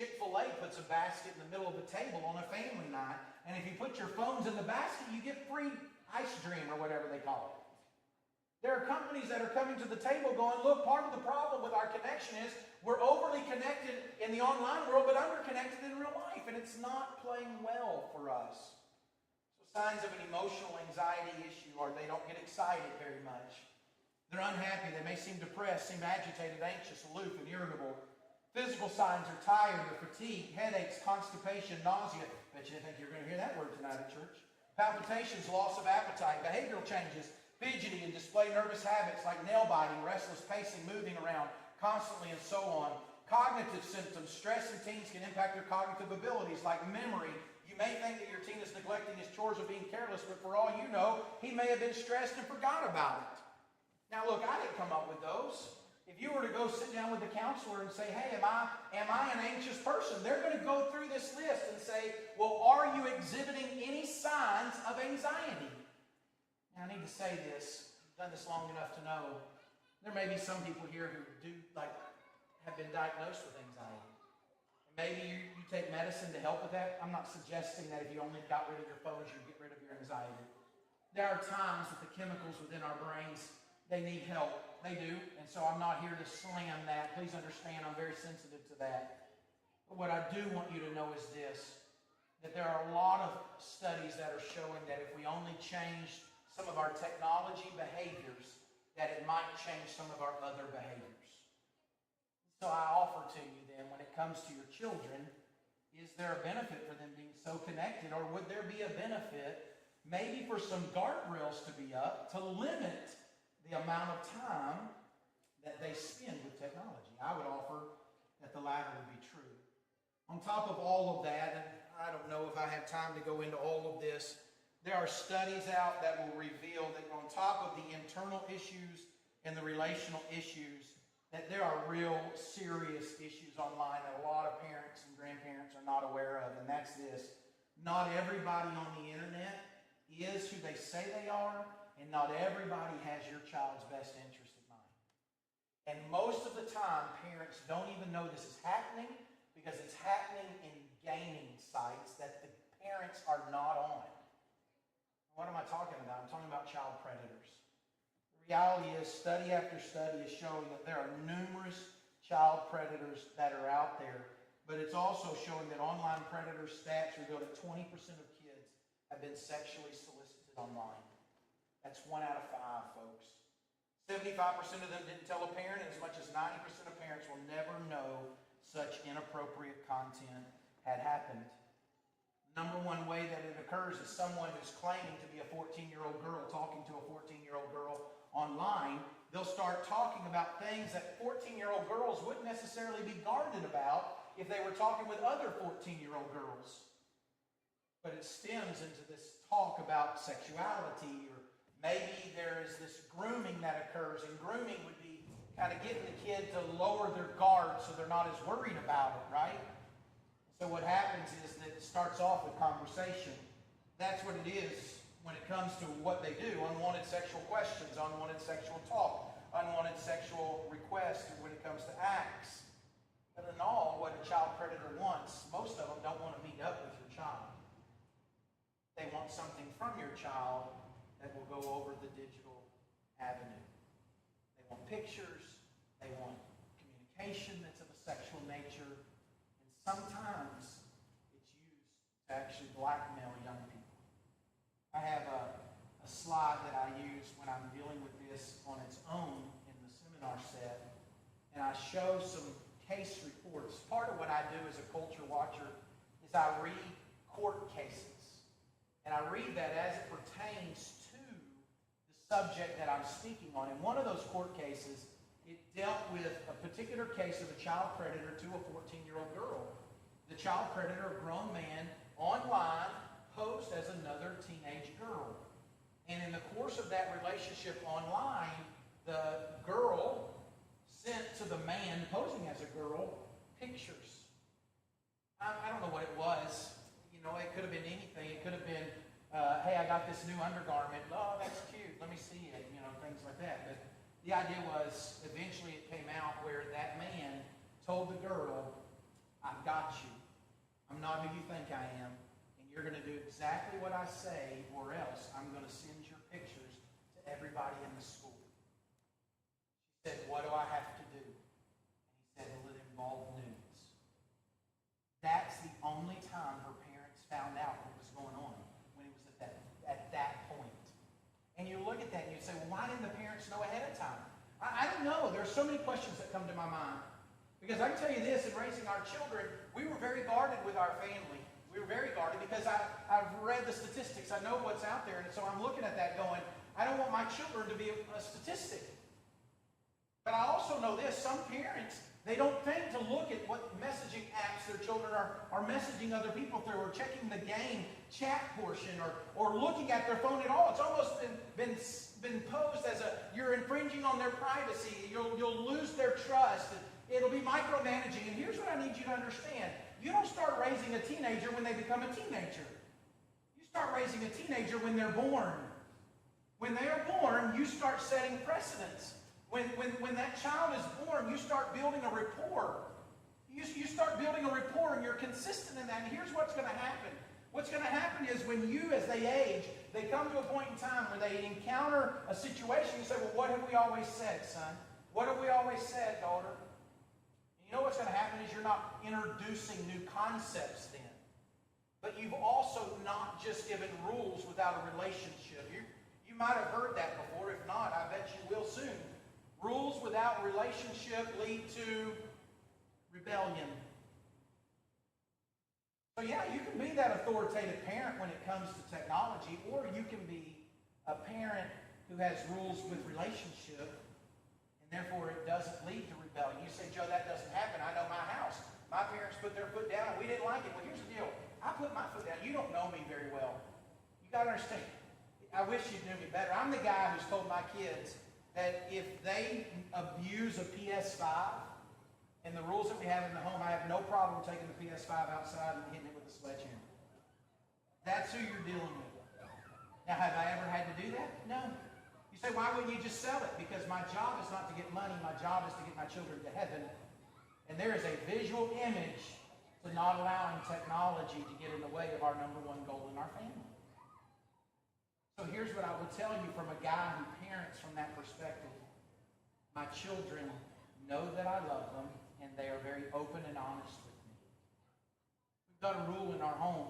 Chick-fil-A puts a basket in the middle of the table on a family night, and if you put your phones in the basket, you get free ice cream or whatever they call it. There are companies that are coming to the table going, look, part of the problem with our connection is we're overly connected in the online world, but underconnected in real life, and it's not playing well for us. So signs of an emotional anxiety issue are they don't get excited very much. They're unhappy. They may seem depressed, seem agitated, anxious, aloof, and irritable. Physical signs are tired or fatigued, headaches, constipation, nausea. Bet you didn't think you were going to hear that word tonight at church. Palpitations, loss of appetite, behavioral changes, fidgety and display nervous habits like nail biting, restless pacing, moving around constantly, and so on. Cognitive symptoms. Stress in teens can impact their cognitive abilities like memory. You may think that your teen is neglecting his chores or being careless, but for all you know, he may have been stressed and forgot about it. Now look, I didn't come up with those. If you were to go sit down with the counselor and say, hey, am I an anxious person? They're going to go through this list and say, well, are you exhibiting any signs of anxiety? Now, I need to say this. I've done this long enough to know there may be some people here who have been diagnosed with anxiety. And maybe you take medicine to help with that. I'm not suggesting that if you only got rid of your phones, you'd get rid of your anxiety. There are times that the chemicals within our brains, they need help. They do. And so I'm not here to slam that. Please understand, I'm very sensitive to that. But what I do want you to know is this, that there are a lot of studies that are showing that if we only changed some of our technology behaviors, that it might change some of our other behaviors. So I offer to you then, when it comes to your children, is there a benefit for them being so connected, or would there be a benefit maybe for some guardrails to be up to limit the amount of time that they spend with technology? I would offer that the latter would be true. On top of all of that, and I don't know if I have time to go into all of this, there are studies out that will reveal that on top of the internal issues and the relational issues, that there are real serious issues online that a lot of parents and grandparents are not aware of, and that's this. Not everybody on the internet is who they say they are, and not everybody has your child's best interest in mind. And most of the time, parents don't even know this is happening because it's happening in gaming sites that the parents are not on. What am I talking about? I'm talking about child predators. The reality is, study after study is showing that there are numerous child predators that are out there, but it's also showing that online predator stats reveal that 20% of kids have been sexually solicited online. That's 1 out of 5, folks. 75% of them didn't tell a parent, and as much as 90% of parents will never know such inappropriate content had happened. Number one way that it occurs is someone who's claiming to be a 14-year-old girl talking to a 14-year-old girl online. They'll start talking about things that 14-year-old girls wouldn't necessarily be guarded about if they were talking with other 14-year-old girls. But it stems into this talk about sexuality, or maybe there is this grooming that occurs, and grooming would be kind of getting the kid to lower their guard so they're not as worried about it, right? So what happens is that it starts off with conversation. That's what it is when it comes to what they do. Unwanted sexual questions, unwanted sexual talk, unwanted sexual requests when it comes to acts. But in all, what a child predator wants, most of them don't want to meet up with your child. They want something from your child that will go over the digital avenue. They want pictures, they want communication that's of a sexual nature, and sometimes it's used to actually blackmail young people. I have a slide that I use when I'm dealing with this on its own in the seminar set, and I show some case reports. Part of what I do as a culture watcher is I read court cases. And I read that as it pertains to the subject that I'm speaking on. In one of those court cases, it dealt with a particular case of a child predator to a 14-year-old girl. The child predator, a grown man, online, posed as another teenage girl. And in the course of that relationship online, the girl sent to the man posing as a girl pictures. I don't know what it was. You know, it could have been anything. It could have been, hey, I got this new undergarment. Oh, that's cute. Let me see it. You know, things like that. But the idea was, eventually it came out where that man told the girl, I've got you. I'm not who you think I am. And you're going to do exactly what I say, or else I'm going to send your pictures to everybody in the school. She said, what do I have to do? And he said, well, it involved nudes. That's the only time her parents found out what was going on, when it was at that point. And you look at that and you say, well, why didn't the parents know ahead of time? I don't know. There's so many questions that come to my mind. Because I can tell you this, in raising our children, we were very guarded with our family. We were very guarded because I've read the statistics. I know what's out there. And so I'm looking at that going, I don't want my children to be a statistic. But I also know this, some parents, they don't think to look at what messaging apps their children are messaging other people through, or checking the game chat portion, or looking at their phone at all. It's almost been posed as you're infringing on their privacy. You'll lose their trust. It'll be micromanaging. And here's what I need you to understand. You don't start raising a teenager when they become a teenager. You start raising a teenager when they're born. When they are born, you start setting precedents. When that child is born, you start building a rapport. You start building a rapport, and you're consistent in that. And here's what's going to happen. What's going to happen is when you, as they age, they come to a point in time where they encounter a situation, you say, well, what have we always said, son? What have we always said, daughter? And you know what's going to happen is you're not introducing new concepts then. But you've also not just given rules without a relationship. You might have heard that before. If not, I bet you will soon. Rules without relationship lead to rebellion. So yeah, you can be that authoritative parent when it comes to technology, or you can be a parent who has rules with relationship, and therefore it doesn't lead to rebellion. You say, Joe, that doesn't happen. I know my house. My parents put their foot down and we didn't like it. Well, here's the deal. I put my foot down. You don't know me very well. You got to understand. I wish you knew me better. I'm the guy who's told my kids that if they abuse a PS5 and the rules that we have in the home, I have no problem taking the PS5 outside and hitting it with a sledgehammer. That's who you're dealing with. Now, have I ever had to do that? No. You say, why wouldn't you just sell it? Because my job is not to get money. My job is to get my children to heaven. And there is a visual image to not allowing technology to get in the way of our number one goal in our family. So here's what I would tell you from a guy who parents from that perspective. My children know that I love them, and they are very open and honest with me. We've got a rule in our home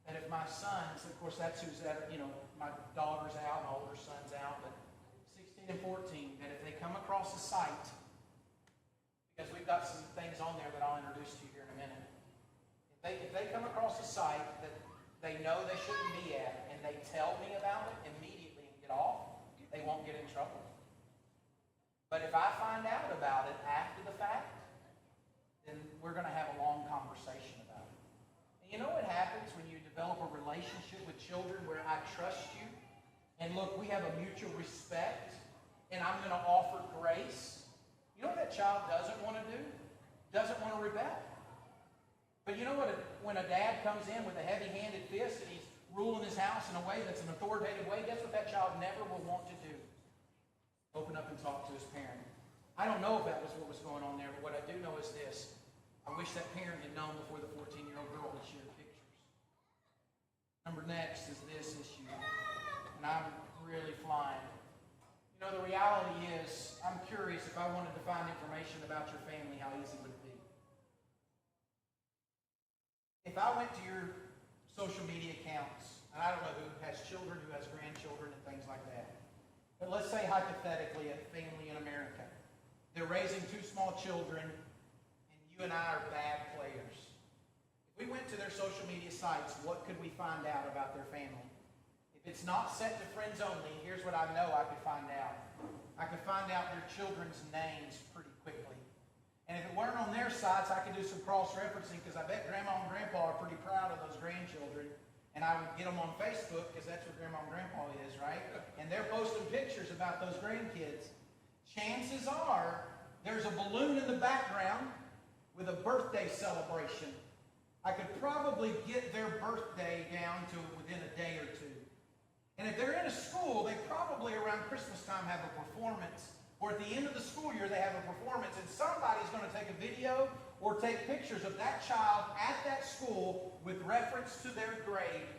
that if my sons, of course that's who's at, my daughter's out, my older son's out, but 16 and 14, that if they come across a site, because we've got some things on there that I'll introduce to you here in a minute. If they come across a site that they know they shouldn't be at, and they tell me about it immediately and get off, they won't get in trouble. But if I find out about it after the fact, then we're going to have a long conversation about it. And you know what happens when you develop a relationship with children where I trust you, and look, we have a mutual respect, and I'm going to offer grace. You know what that child doesn't want to do? Doesn't want to rebel. But you know what? When a dad comes in with a heavy-handed fist and he's ruling his house in a way that's an authoritative way, guess what that child never will want to do? Open up and talk to his parent. I don't know if that was what was going on there, but what I do know is this. I wish that parent had known before the 14-year-old girl had shared pictures. Number next is this issue, and I'm really flying. You know, the reality is, I'm curious, if I wanted to find information about your family, how easy would it be? If I went to your social media accounts, and I don't know who has children, who has grandchildren, and things like that, but let's say hypothetically a family in America. they're raising two small children, and you and I are bad players. If we went to their social media sites, what could we find out about their family? If it's not set to friends only, here's what I know I could find out. I could find out their children's names pretty quickly. And if it weren't on their sites, I could do some cross-referencing, because I bet Grandma and Grandpa are pretty proud of those grandchildren. And I would get them on Facebook, because that's where Grandma and Grandpa is, right? And they're posting pictures about those grandkids. Chances are there's a balloon in the background with a birthday celebration. I could probably get their birthday down to within a day or two. And if they're in a school, they probably around Christmas time have a performance. Or at the end of the school year, they have a performance, and somebody's going to take a video or take pictures of that child at that school with reference to their grade.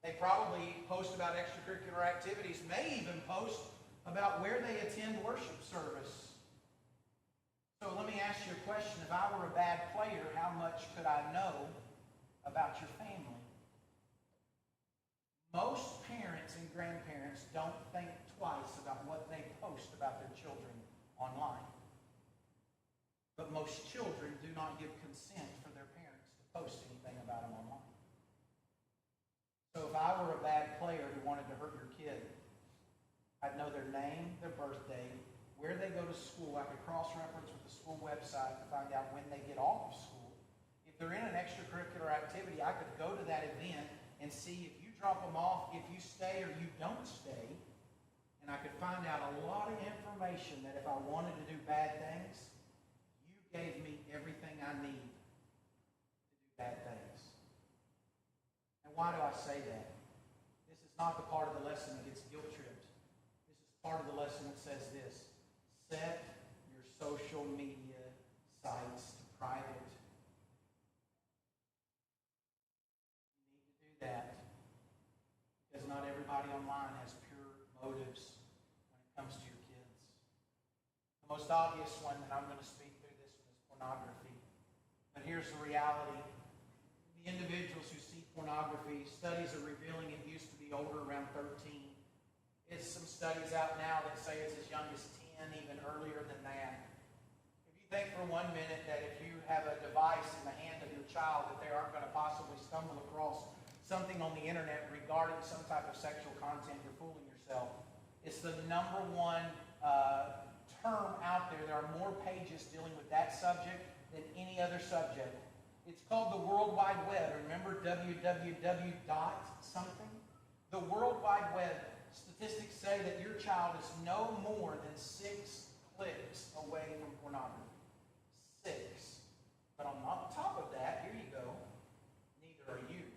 They probably post about extracurricular activities, may even post about where they attend worship service. So let me ask you a question. If I were a bad player, how much could I know about your family? Most parents and grandparents don't think twice about what they post about their children online. But most children do not give consent for their parents to post anything about them online. So if I were a bad player who wanted to hurt your kid, I'd know their name, their birthday, where they go to school. I could cross-reference with the school website to find out when they get off of school. If they're in an extracurricular activity, I could go to that event and see if you drop them off, if you stay or you don't stay. And I could find out a lot of information that if I wanted to do bad things, you gave me everything I need to do bad things. And why do I say that? This is not the part of the lesson that gets guilt-tripped. This is part of the lesson that says this: set your social media sites to private. You need to do that because not everybody online has pure motives when it comes to your kids. The most obvious one, and I'm going to speak through this one, is pornography. But here's the reality. The individuals who see pornography, studies are revealing it used to be older, around 13. There's some studies out now that say it's as young as 10, even earlier than that. If you think for 1 minute that if you have a device in the hand of your child that they aren't going to possibly stumble across something on the internet regarding some type of sexual content, you're fooling yourself. It's the number one term out there. There are more pages dealing with that subject than any other subject. It's called the World Wide Web. Remember www dot something? The World Wide Web. Statistics say that your child is no more than 6 clicks away from pornography. 6. But on top of that, here you go, neither are you.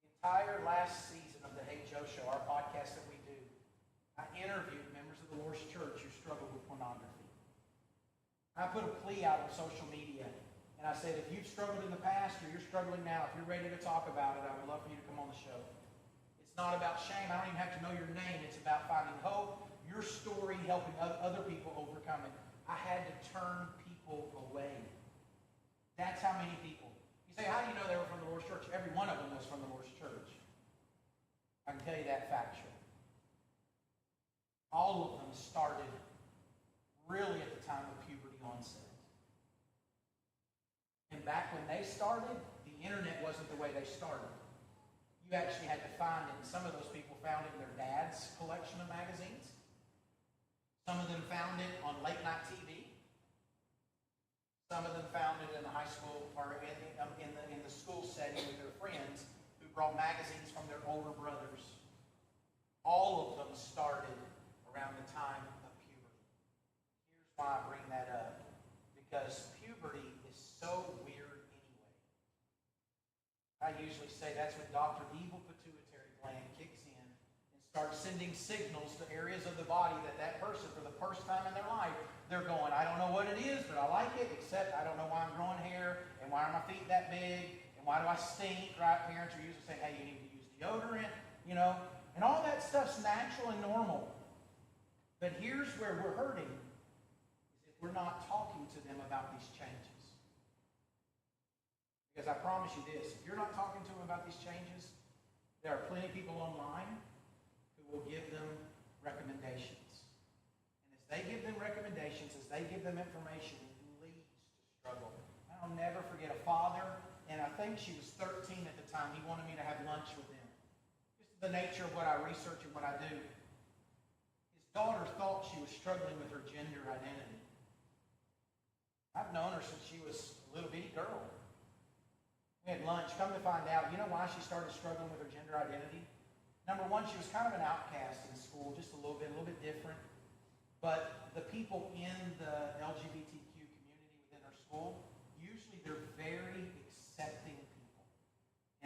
The entire last season of the Hey Joe Show, our podcast that we do, I interviewed members of the Lord's Church who struggled with pornography. I put a plea out on social media, and I said, if you've struggled in the past or you're struggling now, if you're ready to talk about it, I would love for you to come on the show. It's not about shame. I don't even have to know your name. It's about finding hope, your story, helping other people overcome it. I had to turn people away. That's how many people. You say, how do you know they were from the Lord's Church? Every one of them was from the Lord's Church. I can tell you that factually. All of them started really at the time of puberty onset. And back when they started, the internet wasn't the way they started. You actually had to find it, and some of those people found it in their dad's collection of magazines. Some of them found it on late night TV. Some of them found it in the high school or in the school setting with their friends who brought magazines from their older brothers. All of them started around the time of puberty. Here's why I bring that up. Because puberty is so weird anyway. I usually say that's when Dr. Evil Pituitary Gland kicks in and starts sending signals to areas of the body that person, for the first time in their life, they're going, I don't know what it is, but I like it, except I don't know why I'm growing hair, and why are my feet that big, and why do I stink, right? Parents are usually saying, hey, you need to use deodorant, and all that stuff's natural and normal. But here's where we're hurting, is if we're not talking to them about these changes. Because I promise you this, if you're not talking to them about these changes, there are plenty of people online who will give them recommendations. And as they organizations, as they give them information, leads to struggle. I'll never forget a father, and I think she was 13 at the time. He wanted me to have lunch with him. Just the nature of what I research and what I do. His daughter thought she was struggling with her gender identity. I've known her since she was a little bitty girl. We had lunch. Come to find out, you know why she started struggling with her gender identity? Number one, she was kind of an outcast in school, just a little bit different. But the people in the LGBTQ community within our school, usually they're very accepting people.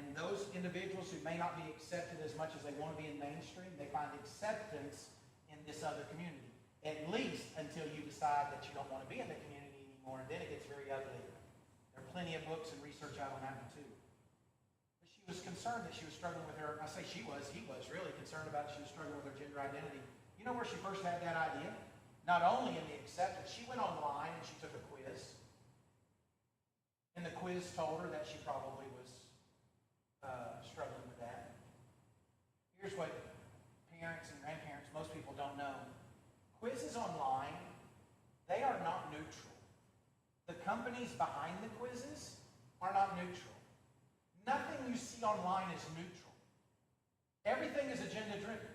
And those individuals who may not be accepted as much as they want to be in mainstream, they find acceptance in this other community. At least until you decide that you don't want to be in the community anymore, and then it gets very ugly. There are plenty of books and research out on that one too. But she was concerned that she was struggling with her, I say he was really concerned about she was struggling with her gender identity. You know where she first had that idea? Not only in the acceptance, she went online and she took a quiz. And the quiz told her that she probably was struggling with that. Here's what parents and grandparents, most people don't know. Quizzes online, they are not neutral. The companies behind the quizzes are not neutral. Nothing you see online is neutral. Everything is agenda-driven.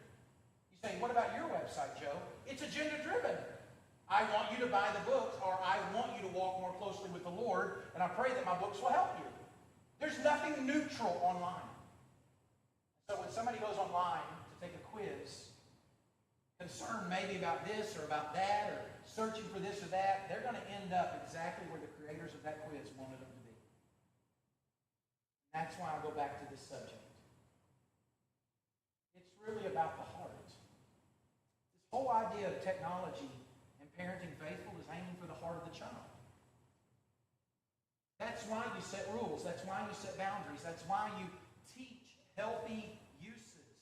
You say, what about your website, Joe? It's agenda-driven. I want you to buy the books, or I want you to walk more closely with the Lord, and I pray that my books will help you. There's nothing neutral online. So when somebody goes online to take a quiz, concerned maybe about this or about that, or searching for this or that, they're going to end up exactly where the creators of that quiz wanted them to be. That's why I go back to this subject. It's really about the heart. This whole idea of technology and parenting faithful is aiming for the heart of the child. That's why you set rules. That's why you set boundaries. That's why you teach healthy uses.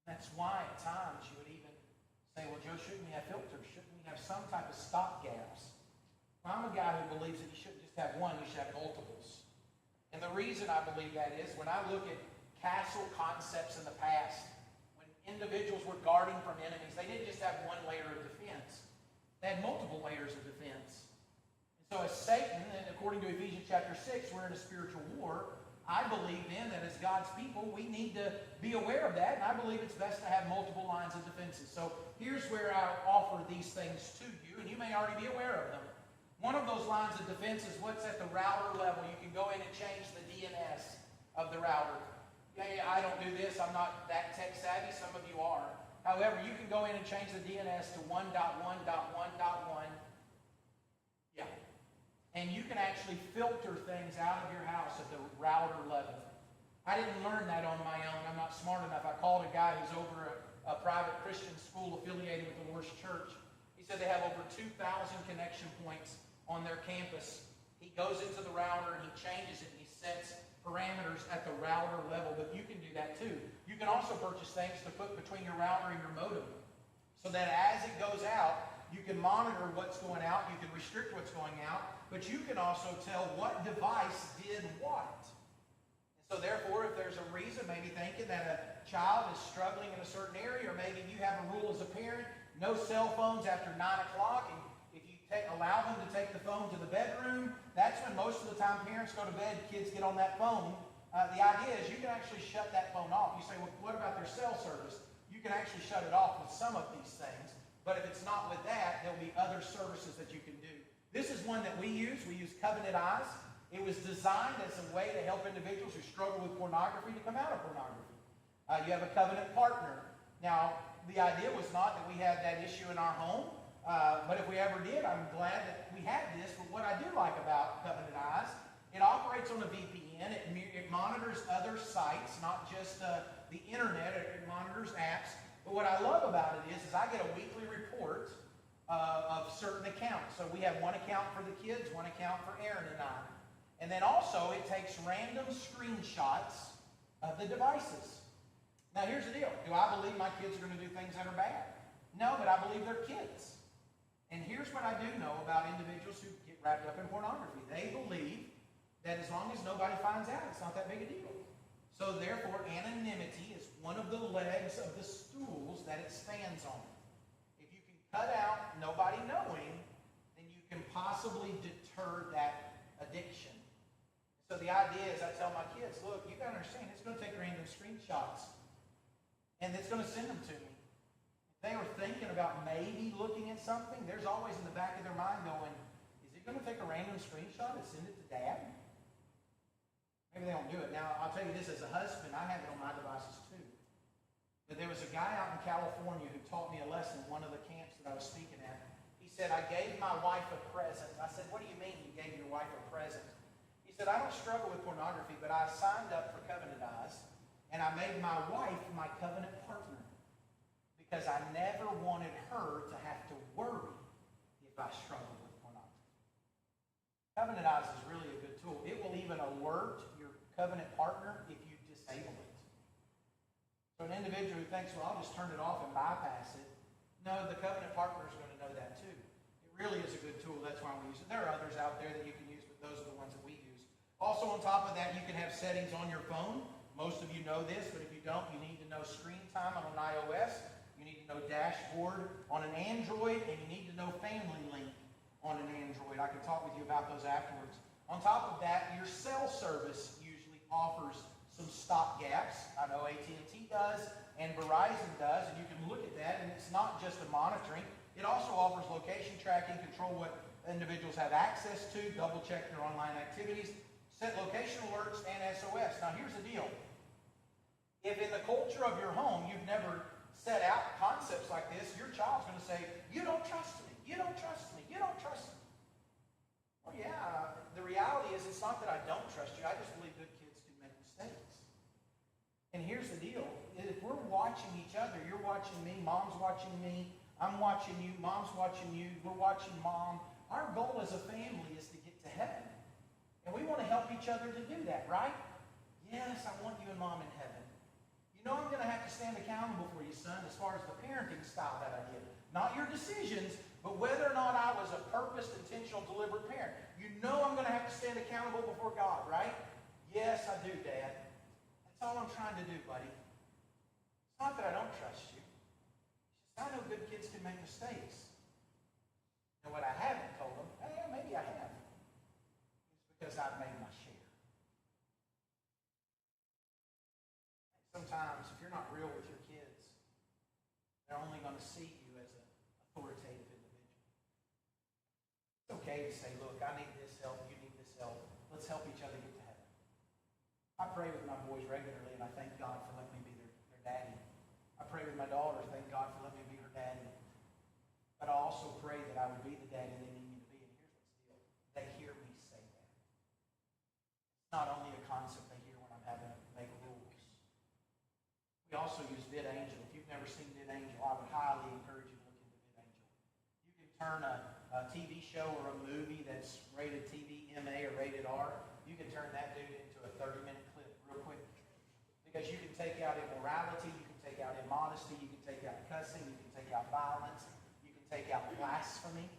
That's why at times you would even say, well, Joe, shouldn't we have filters? Shouldn't we have some type of stop gaps? Well, I'm a guy who believes that you shouldn't just have one, you should have multiples. And the reason I believe that is when I look at castle concepts in the past, when individuals were guarding from enemies, they didn't just have one layer of defense. They had multiple layers of defense. And so as Satan, and according to Ephesians chapter 6, we're in a spiritual war. I believe then that as God's people, we need to be aware of that, and I believe it's best to have multiple lines of defenses. So here's where I offer these things to you, and you may already be aware of them. One of those lines of defense is what's at the router level. You can go in and change the DNS of the router. Yeah, I don't do this. I'm not that tech savvy. Some of you are. However, you can go in and change the DNS to 1.1.1.1. Yeah. And you can actually filter things out of your house at the router level. I didn't learn that on my own. I'm not smart enough. I called a guy who's over a private Christian school affiliated with the Worst Church. He said they have over 2,000 connection points on their campus. He goes into the router and he changes it and he sets parameters at the router level, but you can do that too. You can also purchase things to put between your router and your modem so that as it goes out, you can monitor what's going out, you can restrict what's going out, but you can also tell what device did what. And so therefore, if there's a reason, maybe thinking that a child is struggling in a certain area, or maybe you have a rule as a parent, no cell phones after 9 o'clock, and if you allow them to take the phone to the bedroom, that's when most of the time parents go to bed, kids get on that phone. The idea is you can actually shut that phone off. You say, well, what about their cell service? You can actually shut it off with some of these things. But if it's not with that, there'll be other services that you can do. This is one that we use. We use Covenant Eyes. It was designed as a way to help individuals who struggle with pornography to come out of pornography. You have a covenant partner. Now, the idea was not that we had that issue in our home, but if we ever did, I'm glad that we had this. But what I do like about Covenant Eyes, it operates on a VPN. It monitors other sites, not just the internet. It monitors apps. But what I love about it is I get a weekly report of certain accounts. So we have one account for the kids, one account for Aaron and I. And then also it takes random screenshots of the devices. Now here's the deal. Do I believe my kids are going to do things that are bad? No, but I believe they're kids. And here's what I do know about individuals who get wrapped up in pornography. They believe that as long as nobody finds out, it's not that big a deal. So therefore, anonymity is one of the legs of the stools that it stands on. If you can cut out, nobody the idea is I tell my kids, look, you got to understand, it's going to take random screenshots. And it's going to send them to me. If they were thinking about maybe looking at something, there's always in the back of their mind going, is it going to take a random screenshot and send it to Dad? Maybe they don't do it. Now, I'll tell you this, as a husband, I have it on my devices too. But there was a guy out in California who taught me a lesson at one of the camps that I was speaking at. He said, I gave my wife a present. I said, what do you mean you gave your wife a present? He said, I don't struggle with pornography, but I signed up for Covenant Eyes, and I made my wife my covenant partner because I never wanted her to have to worry if I struggled with pornography. Covenant Eyes is really a good tool. It will even alert your covenant partner if you disable it. So an individual who thinks, well, I'll just turn it off and bypass it. No, the covenant partner is going to know that too. It really is a good tool. That's why we use it. There are others out there that you can use, but those are the ones that we use. Also on top of that, you can have settings on your phone. Most of you know this, but if you don't, you need to know screen time on an iOS. You need to know dashboard on an Android, and you need to know family link on an Android. I can talk with you about those afterwards. On top of that, your cell service usually offers some stopgaps. I know AT&T does, and Verizon does, and you can look at that, and it's not just a monitoring. It also offers location tracking, control what individuals have access to, double check their online activities, set location alerts, and SOS. Now here's the deal. If in the culture of your home you've never set out concepts like this, your child's going to say, you don't trust me, you don't trust me, you don't trust me. Well, yeah, the reality is it's not that I don't trust you, I just believe good kids can make mistakes. And here's the deal. If we're watching each other, you're watching me, Mom's watching me, I'm watching you, Mom's watching you, we're watching Mom. Our goal as a family is to get to heaven. And we want to help each other to do that, right? Yes, I want you and Mom in heaven. You know I'm going to have to stand accountable for you, son, as far as the parenting style that I did. Not your decisions, but whether or not I was a purposed, intentional, deliberate parent. You know I'm going to have to stand accountable before God, right? Yes, I do, Dad. That's all I'm trying to do, buddy. It's not that I don't trust you. It's just I know good kids can make mistakes. And what I haven't told them, maybe I have, is because I've made my share. Sometimes, if you're not real with your kids, they're only going to see you as an authoritative individual. It's okay to say, look, I need this help, you need this help. Let's help each other get to heaven. I pray with my boys regularly, and I thank God for letting me be their daddy. I pray with my daughter, thank God for letting me be her daddy. But I also pray that I would be the daddy they need me to be. And here's what's the deal. They hear me say that. It's not only a concept they hear when I'm having to make rules. We also use VidAngel. If you've never seen VidAngel, I would highly encourage you to look into VidAngel. You can turn a TV show or a movie that's rated TV, MA, or rated R. You can turn that dude into a 30-minute clip real quick. Because you can take out immorality, you can take out immodesty, you can take out cussing, you can take out violence, you can take out blasphemy,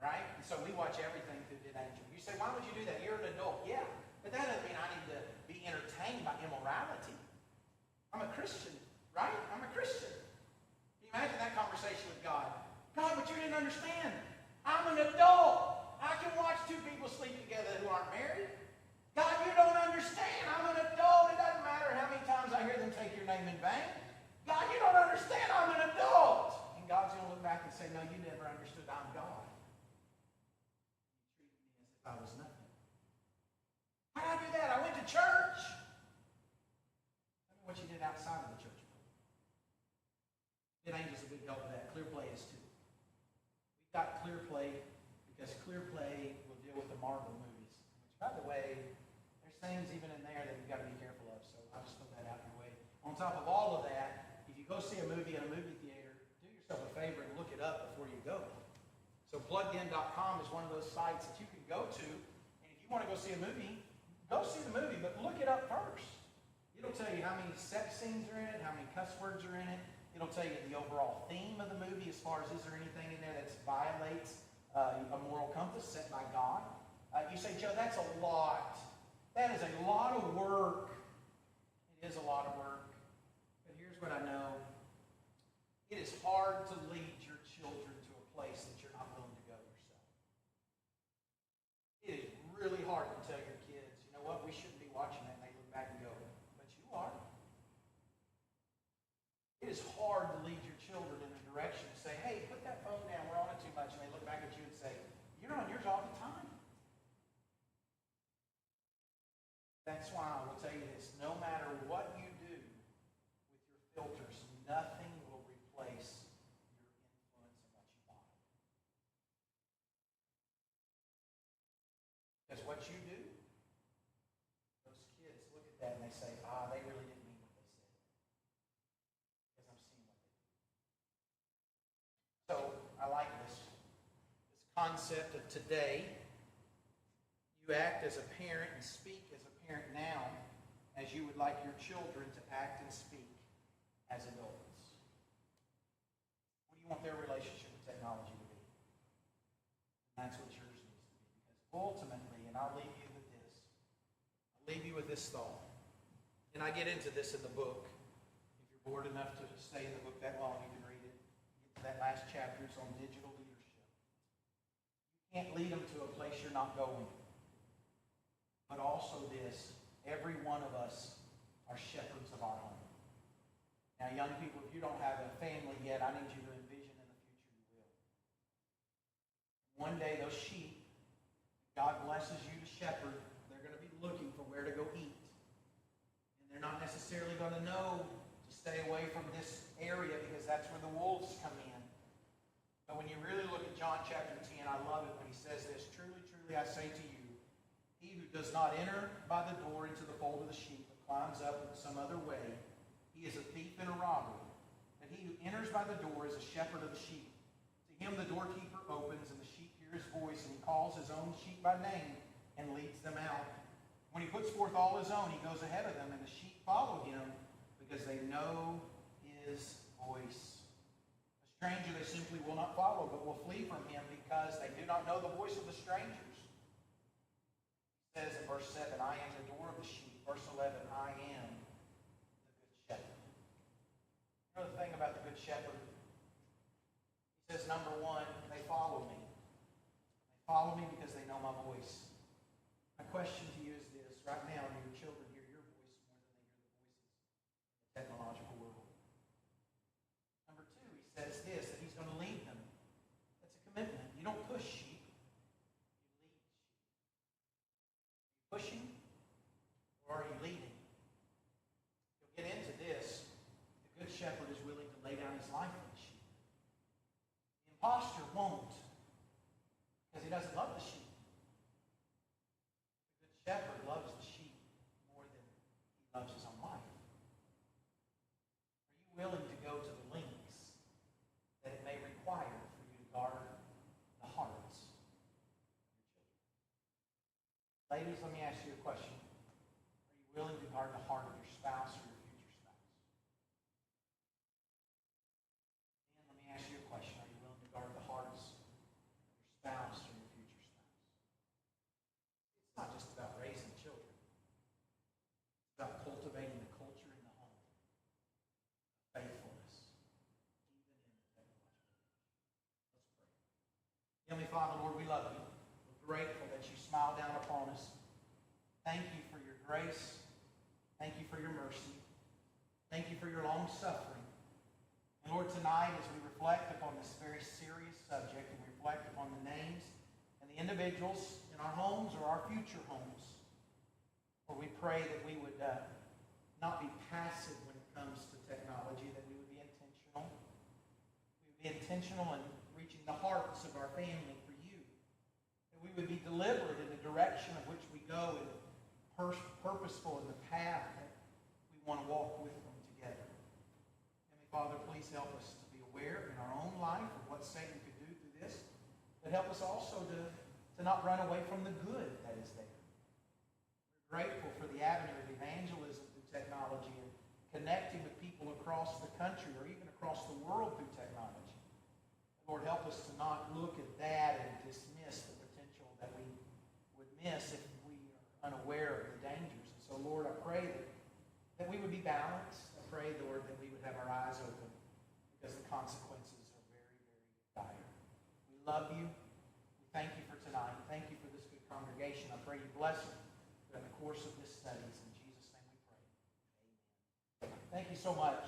right? And so we watch everything through VidAngel. You say, why would you do that? You're an adult. Yeah, but that doesn't mean I need to be entertained by immorality. I'm a Christian, right? I'm a Christian. Can you imagine that conversation with God? God, but you didn't understand. I'm an adult. I can watch two people sleep together who aren't married. God, you don't understand. I'm an adult. It doesn't matter how many times I hear them take your name in vain. God, you don't understand. I'm an adult. And God's going to look back and say, no, you never understood. I'm God. You treated me as if I was nothing. How did I do that? I went to church. Tell me what you did outside of the church. VidAngel's a big help with that. ClearPlay is too. We've got ClearPlay because ClearPlay will deal with the Marvel movies. Which, by the way, there's things even in there that you've got to be careful of. So I'll just throw that out your way. On top of all of that, if you go see a movie in a movie theater, do yourself a favor and look it up before you go. So pluggedin.com is one of those sites that you can go to. And if you want to go see a movie, go see the movie, but look it up first. It'll tell you how many sex scenes are in it, how many cuss words are in it. It'll tell you the overall theme of the movie as far as is there anything in there that violates a moral compass set by God. You say, Joe, that's a lot. That is a lot of work. It is a lot of work. But here's what I know. It is hard to lead your children to a place that you're not willing to go yourself. It is really hard to tell your kids, you know what, we why I will tell you this. No matter what you do with your filters, nothing will replace your influence and what you want. Because what you do, those kids look at that and they say, they really didn't mean what they said. Because I'm seeing what they do. So I like this concept of today. You act as a parent and speak as a parent now as you would like your children to act and speak as adults. What do you want their relationship with technology to be? And that's what yours needs to be. Because ultimately, and I'll leave you with this thought. And I get into this in the book. If you're bored enough to stay in the book that long, you can read it. Get to that last chapter. It's on digital leadership. You can't lead them to a place you're not going. But also this, every one of us are shepherds of our home. Now, young people, if you don't have a family yet, I need you to envision in the future you will. One day, those sheep, God blesses you to shepherd, they're going to be looking for where to go eat. And they're not necessarily going to know to stay away from this area because that's where the wolves come in. But when you really look at John chapter 10, I love it when he says this, truly, truly, I say to you, he who does not enter by the door into the fold of the sheep, but climbs up in some other way, he is a thief and a robber. But he who enters by the door is a shepherd of the sheep. To him the doorkeeper opens, and the sheep hear his voice, and he calls his own sheep by name and leads them out. When he puts forth all his own, he goes ahead of them, and the sheep follow him because they know his voice. A stranger they simply will not follow, but will flee from him because they do not know the voice of the strangers. Says in verse 7, I am the door of the sheep. Verse 11, I am the good shepherd. You know the thing about the good shepherd? He says, number one, they follow me. They follow me because they know my voice. My question to you is this. Right now, do your children hear your voice more than they hear the voices in the technological world? Number two, he says this, that he's going to lead them. That's a commitment. You don't push sheep. Pushing, or are you leading? You'll get into this. The good shepherd is willing to lay down his life for the sheep. The imposter won't, because he doesn't love the sheep. The good shepherd loves the sheep more than he loves his own life. Are you willing to go to the lengths that it may require for you to guard the hearts? Ladies, let me ask you a question. Are you willing to guard the heart of your spouse or your future spouse? Men, let me ask you a question. Are you willing to guard the hearts of your spouse or your future spouse? It's not just about raising children. It's about cultivating the culture in the home. Faithfulness, even in the technological age. Let's pray. Heavenly Father, Lord, we love you. Grateful that you smile down upon us. Thank you for your grace. Thank you for your mercy. Thank you for your long suffering. And Lord, tonight as we reflect upon this very serious subject and reflect upon the names and the individuals in our homes or our future homes, Lord, we pray that we would not be passive when it comes to technology, that we would be intentional. We would be intentional in reaching the hearts of our family. We would be deliberate in the direction of which we go and purposeful in the path that we want to walk with them together. Heavenly Father, please help us to be aware in our own life of what Satan could do through this, but help us also to not run away from the good that is there. We're grateful for the avenue of evangelism through technology and connecting with people across the country or even across the world through technology. Lord, help us to not look at that and dismiss the potential that we would miss if we are unaware of the dangers. And so, Lord, I pray that we would be balanced. I pray, Lord, that we would have our eyes open because the consequences are very, very dire. We love you. We thank you for tonight. Thank you for this good congregation. I pray you bless them during the course of this studies. In Jesus' name we pray. Amen. Thank you so much.